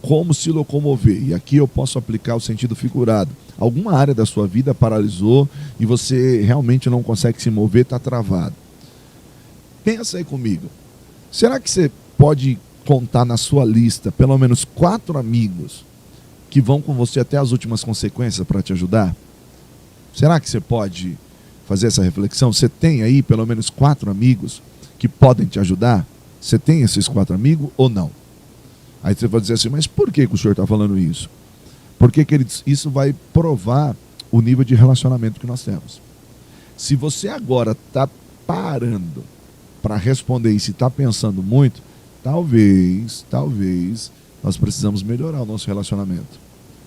como se locomover, e aqui eu posso aplicar o sentido figurado, alguma área da sua vida paralisou e você realmente não consegue se mover, está travado. Pensa aí comigo, será que você pode contar na sua lista pelo menos 4 amigos que vão com você até as últimas consequências para te ajudar? Será que você pode fazer essa reflexão? Você tem aí pelo menos 4 amigos que podem te ajudar? Você tem esses 4 amigos ou não? Aí você vai dizer assim, mas por que o senhor está falando isso? Porque, queridos, isso vai provar o nível de relacionamento que nós temos. Se você agora está parando para responder isso e está pensando muito, talvez nós precisamos melhorar o nosso relacionamento.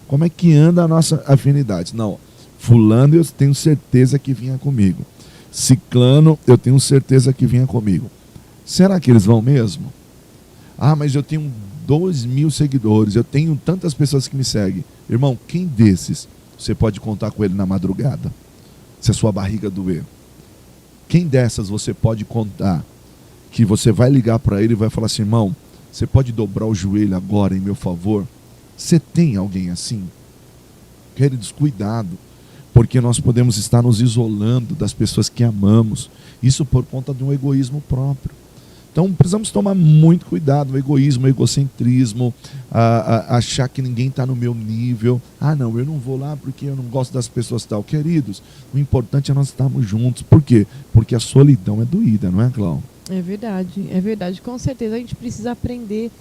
Como é que anda a nossa afinidade? Não, fulano eu tenho certeza que vinha comigo. Ciclano eu tenho certeza que vinha comigo. Será que eles vão mesmo? Mas eu tenho 2.000 seguidores, eu tenho tantas pessoas que me seguem. Irmão, quem desses você pode contar com ele na madrugada? Se a sua barriga doer. Quem dessas você pode contar que você vai ligar para ele e vai falar assim, irmão, você pode dobrar o joelho agora em meu favor? Você tem alguém assim? Queridos, cuidado, porque nós podemos estar nos isolando das pessoas que amamos, isso por conta de um egoísmo próprio. Então precisamos tomar muito cuidado, o egoísmo, o egocentrismo, achar que ninguém está no meu nível. Não, eu não vou lá porque eu não gosto das pessoas tal. Queridos, o importante é nós estarmos juntos. Por quê? Porque a solidão é doída, não é, Cláudia? É verdade, com certeza a gente precisa aprender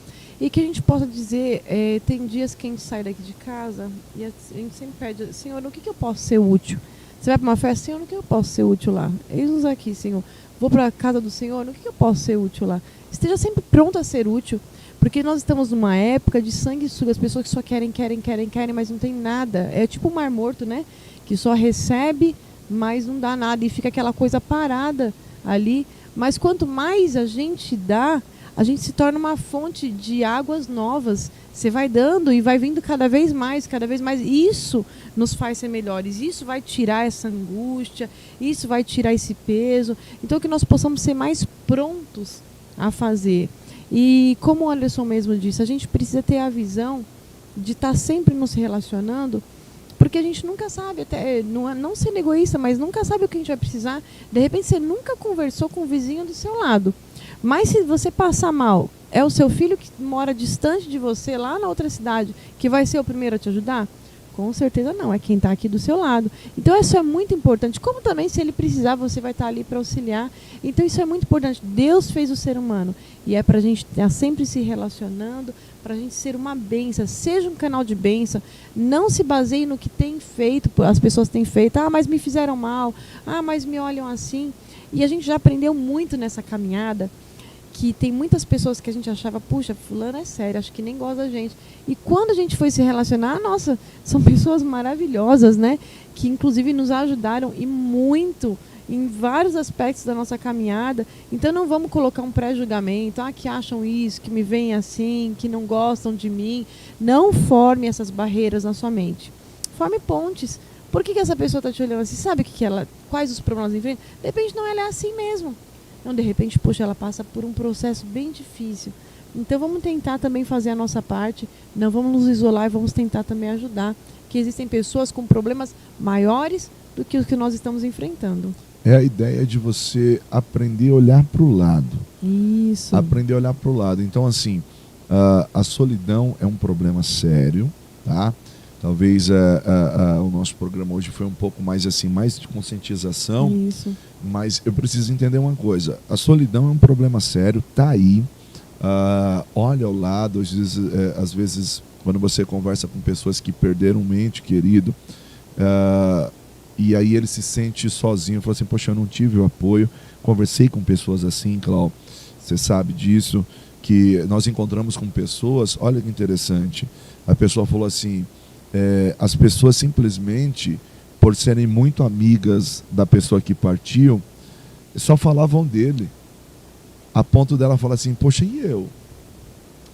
e que a gente possa dizer, tem dias que a gente sai daqui de casa e a gente sempre pede, Senhor, no que eu posso ser útil? Você vai para uma festa, Senhor, no que eu posso ser útil lá? Eis-nos aqui, Senhor. Vou para a casa do Senhor, no que eu posso ser útil lá? Esteja sempre pronto a ser útil, porque nós estamos numa época de sanguessuga, as pessoas que só querem, mas não tem nada. É tipo o Mar Morto, né? Que só recebe, mas não dá nada e fica aquela coisa parada ali. Mas quanto mais a gente dá, a gente se torna uma fonte de águas novas. Você vai dando e vai vindo cada vez mais. Isso nos faz ser melhores. Isso vai tirar essa angústia, isso vai tirar esse peso. Então que nós possamos ser mais prontos a fazer. E como o Anderson mesmo disse, a gente precisa ter a visão de estar sempre nos relacionando, porque a gente nunca sabe, até não sendo egoísta, mas nunca sabe o que a gente vai precisar. De repente você nunca conversou com o vizinho do seu lado. Mas se você passar mal, é o seu filho que mora distante de você, lá na outra cidade, que vai ser o primeiro a te ajudar? Com certeza não, é quem está aqui do seu lado. Então isso é muito importante. Como também, se ele precisar, você vai estar ali para auxiliar. Então isso é muito importante. Deus fez o ser humano. E é para a gente estar sempre se relacionando, para a gente ser uma bênção. Seja um canal de bênção. Não se baseie no que tem feito, as pessoas têm feito. Ah, mas me fizeram mal. Ah, mas me olham assim. E a gente já aprendeu muito nessa caminhada, que tem muitas pessoas que a gente achava, puxa, fulano é sério, acho que nem gosta da gente. E quando a gente foi se relacionar, nossa, são pessoas maravilhosas, né? Que inclusive nos ajudaram e muito em vários aspectos da nossa caminhada. Então não vamos colocar um pré-julgamento, que acham isso, que me veem assim, que não gostam de mim. Não forme essas barreiras na sua mente. Forme pontes. Por que essa pessoa está te olhando assim? Sabe quais os problemas enfrenta? De repente não, ela é assim mesmo. Então, de repente, poxa, ela passa por um processo bem difícil. Então, vamos tentar também fazer a nossa parte. Não vamos nos isolar e vamos tentar também ajudar. Que existem pessoas com problemas maiores do que os que nós estamos enfrentando. É a ideia de você aprender a olhar para o lado. Isso. Aprender a olhar para o lado. Então, assim, a solidão é um problema sério, tá? Talvez o nosso programa hoje foi um pouco mais assim, mais de conscientização. Isso. Mas eu preciso entender uma coisa. A solidão é um problema sério, tá aí. Olha ao lado, às vezes, quando você conversa com pessoas que perderam um ente querido, e aí ele se sente sozinho, fala assim, poxa, eu não tive o apoio. Conversei com pessoas assim, Cláudio, você sabe disso, que nós encontramos com pessoas, olha que interessante, a pessoa falou assim, as pessoas simplesmente, por serem muito amigas da pessoa que partiu, só falavam dele, a ponto dela falar assim, poxa, e eu?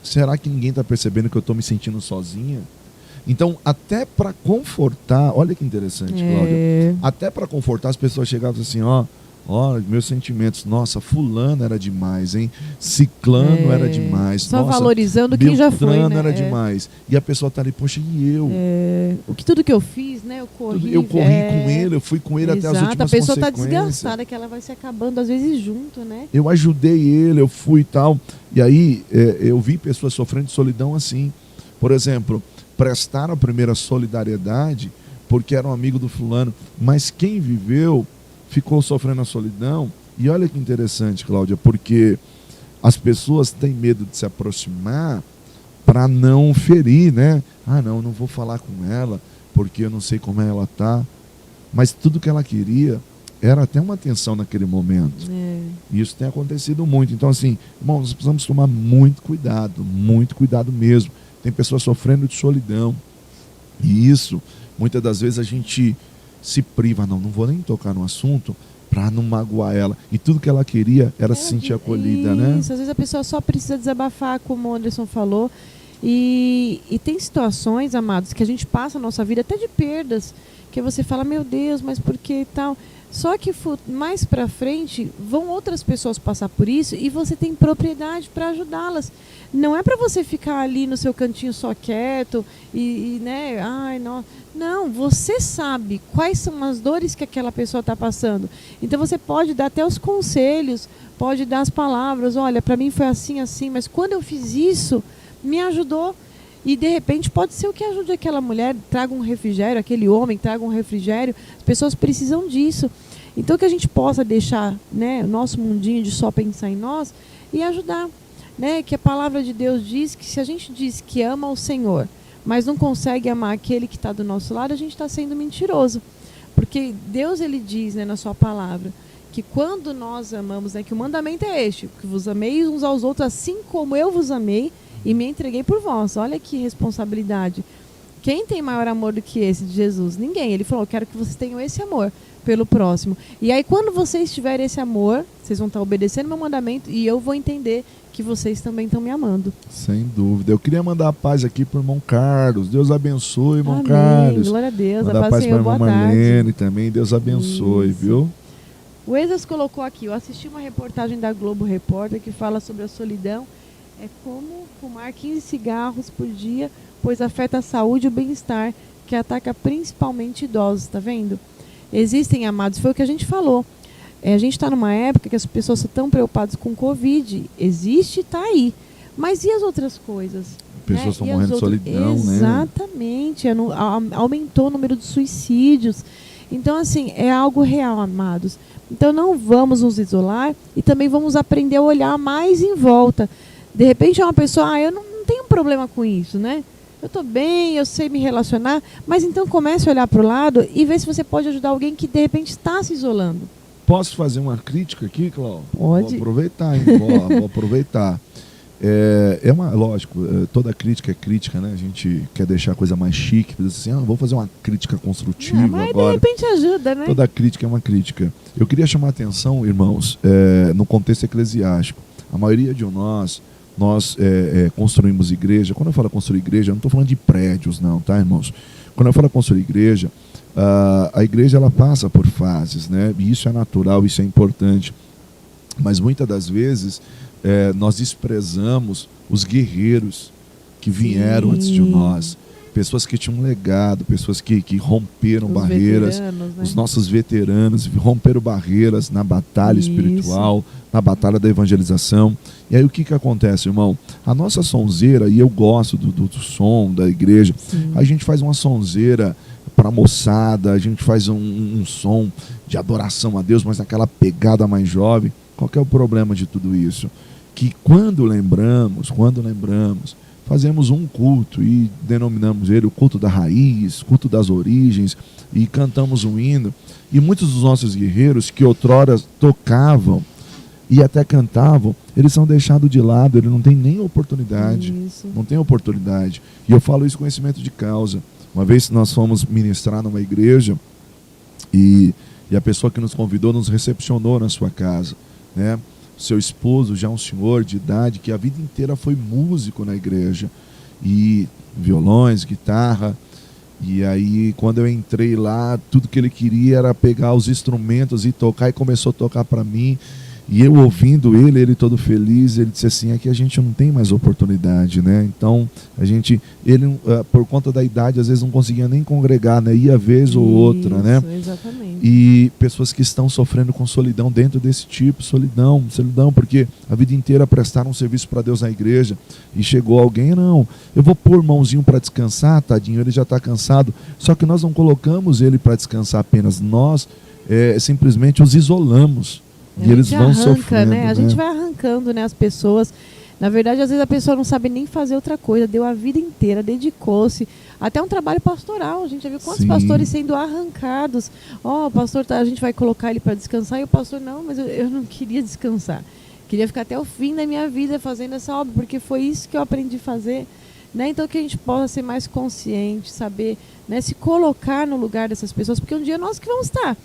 Será que ninguém está percebendo que eu estou me sentindo sozinha? Então, até para confortar, olha que interessante, Cláudia, até para confortar, as pessoas chegavam assim, meus sentimentos, nossa, fulano era demais, hein? Ciclano era demais. Só nossa, valorizando quem já foi, né? era demais. E a pessoa tá ali, poxa, e eu? Tudo que eu fiz, né? Eu corri com ele, eu fui com ele até as últimas consequências. A pessoa tá desgastada, que ela vai se acabando, às vezes, junto, né? Eu ajudei ele, eu fui e tal. E aí, eu vi pessoas sofrendo de solidão assim. Por exemplo, prestaram a primeira solidariedade porque era um amigo do fulano. Mas quem viveu ficou sofrendo a solidão. E olha que interessante, Cláudia, porque as pessoas têm medo de se aproximar para não ferir, né? Não vou falar com ela porque eu não sei como ela está. Mas tudo que ela queria era até uma atenção naquele momento. E isso tem acontecido muito. Então, assim, irmãos, nós precisamos tomar muito cuidado mesmo. Tem pessoas sofrendo de solidão. E isso, muitas das vezes, a gente se priva, não vou nem tocar no assunto para não magoar ela. E tudo que ela queria era se sentir acolhida, né? Isso, às vezes a pessoa só precisa desabafar, como o Anderson falou. E tem situações, amados, que a gente passa a nossa vida até de perdas, que você fala, meu Deus, mas por que tal? Só que mais para frente vão outras pessoas passar por isso e você tem propriedade para ajudá-las. Não é para você ficar ali no seu cantinho só quieto né? Não, você sabe quais são as dores que aquela pessoa está passando. Então você pode dar até os conselhos, pode dar as palavras. Olha, para mim foi assim, assim, mas quando eu fiz isso, me ajudou. E de repente pode ser o que ajude aquela mulher, traga um refrigério, aquele homem traga um refrigério. As pessoas precisam disso. Então que a gente possa deixar, né, o nosso mundinho de só pensar em nós e ajudar. Né? Que a palavra de Deus diz que se a gente diz que ama o Senhor, mas não consegue amar aquele que está do nosso lado, a gente está sendo mentiroso. Porque Deus, ele diz, né, na sua palavra, que quando nós amamos, né, que o mandamento é este, que vos ameis uns aos outros assim como eu vos amei e me entreguei por vós. Olha que responsabilidade. Quem tem maior amor do que esse de Jesus? Ninguém. Ele falou, eu quero que vocês tenham esse amor pelo próximo. E aí quando vocês tiverem esse amor, vocês vão estar obedecendo meu mandamento e eu vou entender que vocês também estão me amando. Sem dúvida. Eu queria mandar a paz aqui para o irmão Carlos. Deus abençoe, irmão Amém. Carlos. Glória a Deus. Mandar a paz para a irmã Marlene tarde. também. Deus abençoe, Isso. viu? O Exas colocou aqui, eu assisti uma reportagem da Globo Repórter que fala sobre a solidão É como fumar 15 cigarros por dia, pois afeta a saúde e o bem-estar, que ataca principalmente idosos, tá vendo? Existem, amados, foi o que a gente falou. A gente está numa época que as pessoas estão preocupadas com Covid. Existe, está aí. Mas e as outras coisas? Pessoas estão morrendo de solidão, Exatamente. Aumentou o número de suicídios. Então, assim, é algo real, amados. Então, não vamos nos isolar e também vamos aprender a olhar mais em volta. De repente, é uma pessoa, eu não tenho problema com isso, né? Eu estou bem, eu sei me relacionar. Mas então, comece a olhar para o lado e ver se você pode ajudar alguém que, de repente, está se isolando. Posso fazer uma crítica aqui, Cláudio? Pode. Vou aproveitar, hein? Vou aproveitar. Lógico, toda crítica é crítica, né? A gente quer deixar a coisa mais chique, dizer assim, vou fazer uma crítica construtiva mas agora. de repente ajuda, né? Toda crítica é uma crítica. Eu queria chamar a atenção, irmãos, no contexto eclesiástico. A maioria de nós construímos igreja. Quando eu falo construir igreja, eu não estou falando de prédios, não, tá, irmãos? Quando eu falo construir igreja, a igreja ela passa por fases, né? E isso é natural, isso é importante. Mas muitas das vezes nós desprezamos os guerreiros que vieram antes de nós. Pessoas que tinham um legado, pessoas que romperam barreiras. Né? Os nossos veteranos romperam barreiras na batalha espiritual, na batalha da evangelização. E aí o que acontece, irmão? A nossa sonzeira, e eu gosto do som da igreja, a gente faz uma sonzeira para a moçada, a gente faz um som de adoração a Deus, mas naquela pegada mais jovem. Qual que é o problema de tudo isso? Que quando lembramos, fazemos um culto e denominamos ele o culto da raiz, culto das origens, e cantamos um hino. E muitos dos nossos guerreiros que outrora tocavam e até cantavam, eles são deixados de lado, ele não tem nem oportunidade. Não tem oportunidade. E eu falo isso com conhecimento de causa. Uma vez nós fomos ministrar numa igreja e a pessoa que nos convidou nos recepcionou na sua casa, né? Seu esposo, já um senhor de idade, que a vida inteira foi músico na igreja, e violões, guitarra. E aí, quando eu entrei lá, tudo que ele queria era pegar os instrumentos e tocar, e começou a tocar para mim. E eu ouvindo ele todo feliz, ele disse assim, aqui a gente não tem mais oportunidade, né? Então, ele por conta da idade, às vezes não conseguia nem congregar, né? Ia vez ou outra, né? Exatamente. E pessoas que estão sofrendo com solidão dentro desse tipo, solidão, porque a vida inteira prestaram um serviço para Deus na igreja, e chegou alguém, não, eu vou pôr mãozinho para descansar, tadinho, ele já está cansado. Só que nós não colocamos ele para descansar apenas, nós simplesmente os isolamos. E eles vão sofrendo, né? A gente vai arrancando, né, as pessoas. Na verdade, às vezes a pessoa não sabe nem fazer outra coisa. Deu a vida inteira, dedicou-se. Até um trabalho pastoral. A gente já viu quantos pastores sendo arrancados. O pastor, a gente vai colocar ele para descansar. E o pastor, não, mas eu não queria descansar. Queria ficar até o fim da minha vida fazendo essa obra, porque foi isso que eu aprendi a fazer. Né? Então, que a gente possa ser mais consciente, saber, né, se colocar no lugar dessas pessoas, porque um dia nós que vamos estar.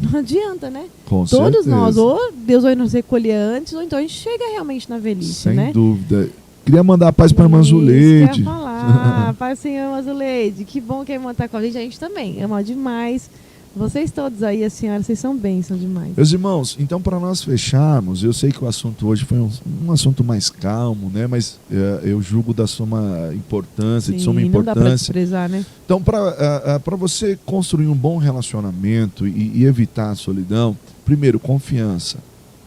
Não adianta, né? Com Todos certeza. nós, ou Deus vai nos recolher antes, ou então a gente chega realmente na velhice, sem né? dúvida. Queria mandar a paz para a irmã Zuleide. Quer falar, paz, Senhor, irmã Zuleide. Que bom que a irmã está com a gente também. Ama demais. Vocês todos aí, a senhora, vocês são bênção demais. Meus irmãos, então para nós fecharmos, eu sei que o assunto hoje foi um assunto mais calmo, né? Mas eu julgo da suma importância, de suma importância. Não dá para desprezar, né? Então, para você construir um bom relacionamento e evitar a solidão, primeiro, confiança.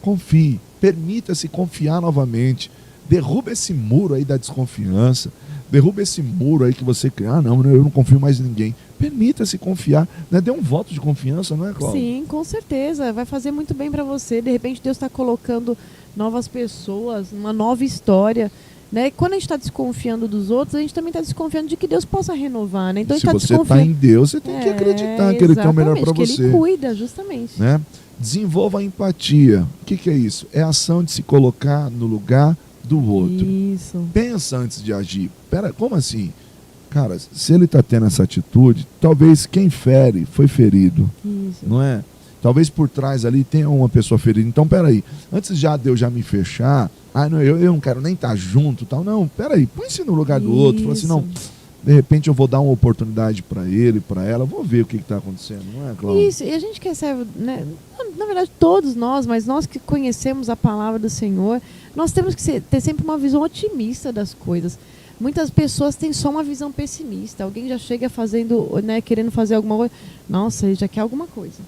Confie, permita-se confiar novamente. Derruba esse muro aí da desconfiança. Derruba esse muro aí que você cria. Não, eu não confio mais em ninguém. Permita-se confiar, né? Dê um voto de confiança, não é, Cláudia? Sim, com certeza. Vai fazer muito bem para você. De repente, Deus está colocando novas pessoas, uma nova história. Né? Quando a gente está desconfiando dos outros, a gente também está desconfiando de que Deus possa renovar. Né? Então, se você está em Deus, você tem que acreditar que Ele tem o melhor para você. Que Ele cuida, justamente. Né? Desenvolva a empatia. O que é isso? É a ação de se colocar no lugar do outro. Isso. Pensa antes de agir. Pera, como assim? Cara, se ele está tendo essa atitude, talvez quem fere foi ferido. Isso. Não é? Talvez por trás ali tenha uma pessoa ferida. Então, peraí, antes de eu já me fechar, não, eu não quero nem estar junto, tal. Não, peraí, põe-se no lugar do outro. Fala assim, não, De repente eu vou dar uma oportunidade para ele, para ela, vou ver o que está acontecendo, não é, Cláudia? Isso, e a gente quer ser, né, na verdade todos nós, mas nós que conhecemos a palavra do Senhor, nós temos que ter sempre uma visão otimista das coisas. Muitas pessoas têm só uma visão pessimista. Alguém já chega fazendo, né, querendo fazer alguma coisa. Nossa, ele já quer alguma coisa.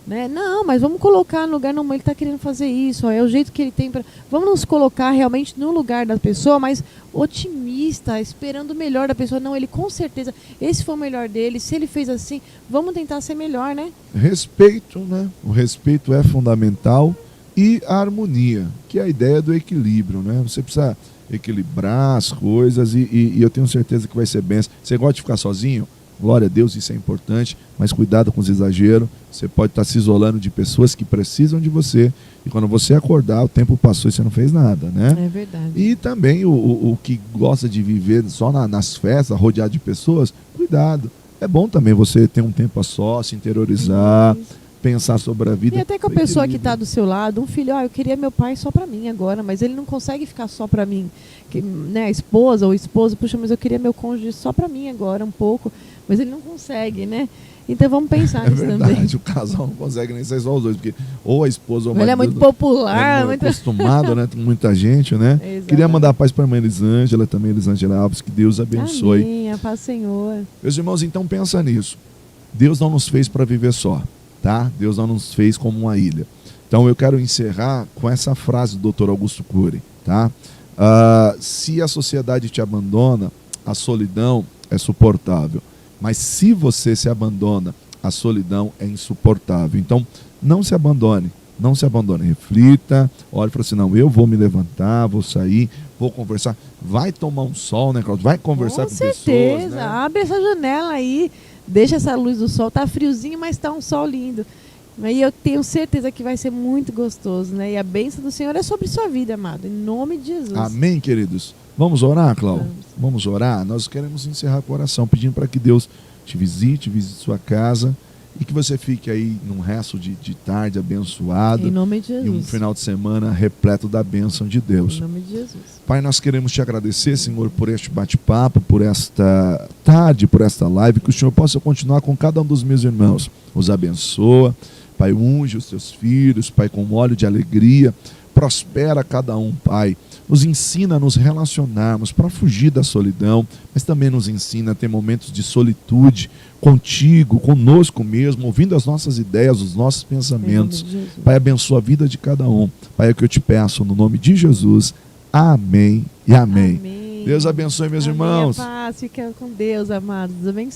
Né? Não, mas vamos colocar no lugar, não, ele está querendo fazer isso, ó, é o jeito que ele tem para. Vamos nos colocar realmente no lugar da pessoa, mas otimista, esperando o melhor da pessoa. Não, ele com certeza, esse foi o melhor dele, se ele fez assim, vamos tentar ser melhor, né? Respeito, né? O respeito é fundamental e a harmonia, que é a ideia do equilíbrio, né? Você precisa equilibrar as coisas e eu tenho certeza que vai ser bem. Você gosta de ficar sozinho? Glória a Deus, isso é importante, mas cuidado com os exageros. Você pode estar se isolando de pessoas que precisam de você e quando você acordar, o tempo passou e você não fez nada, né? É verdade. E também o que gosta de viver só nas festas, rodeado de pessoas, cuidado. É bom também você ter um tempo a só, se interiorizar, pensar sobre a vida. E até com a pessoa que está do seu lado, um filho, eu queria meu pai só para mim agora, mas ele não consegue ficar só para mim. Né, a esposa ou o esposo, puxa, mas eu queria meu cônjuge só para mim agora, um pouco. Mas ele não consegue, né? Então vamos pensar nisso também. É verdade, o casal não consegue nem ser só os dois, porque ou a esposa ou o marido... Ele é muito popular. É muito acostumado, né? Com muita gente, né? Exato. Queria mandar paz para a irmã Elisângela, também Elisângela Alves, que Deus abençoe. Amém, a paz do Senhor. Meus irmãos, então pensa nisso. Deus não nos fez para viver só, tá? Deus não nos fez como uma ilha. Então eu quero encerrar com essa frase do Dr. Augusto Cury, tá? Se a sociedade te abandona, a solidão é suportável. Mas se você se abandona, a solidão é insuportável. Então, não se abandone, não se abandone. Reflita, olhe e fala assim, não, eu vou me levantar, vou sair, vou conversar. Vai tomar um sol, né, Cláudio? Vai conversar com pessoas. Com certeza, né? Abre essa janela aí, deixa essa luz do sol. Tá friozinho, mas tá um sol lindo. E eu tenho certeza que vai ser muito gostoso, né? E a bênção do Senhor é sobre sua vida, amado. Em nome de Jesus. Amém, queridos? Vamos orar, Cláudio? Vamos orar? Nós queremos encerrar com oração, pedindo para que Deus te visite sua casa e que você fique aí num resto de tarde abençoado. Em nome de Jesus. E um final de semana repleto da bênção de Deus. Em nome de Jesus. Pai, nós queremos te agradecer, Senhor, por este bate-papo, por esta tarde, por esta live, que o Senhor possa continuar com cada um dos meus irmãos. Os abençoa. Pai, unge os teus filhos, Pai, com óleo de alegria. Prospera cada um, Pai. Nos ensina a nos relacionarmos para fugir da solidão, mas também nos ensina a ter momentos de solitude contigo, conosco mesmo, ouvindo as nossas ideias, os nossos pensamentos. Pai, abençoa a vida de cada um. Pai, é o que eu te peço, no nome de Jesus. Amém e amém. Amém. Deus abençoe, meus irmãos. Paz, fica com Deus, amados. Deus abençoe.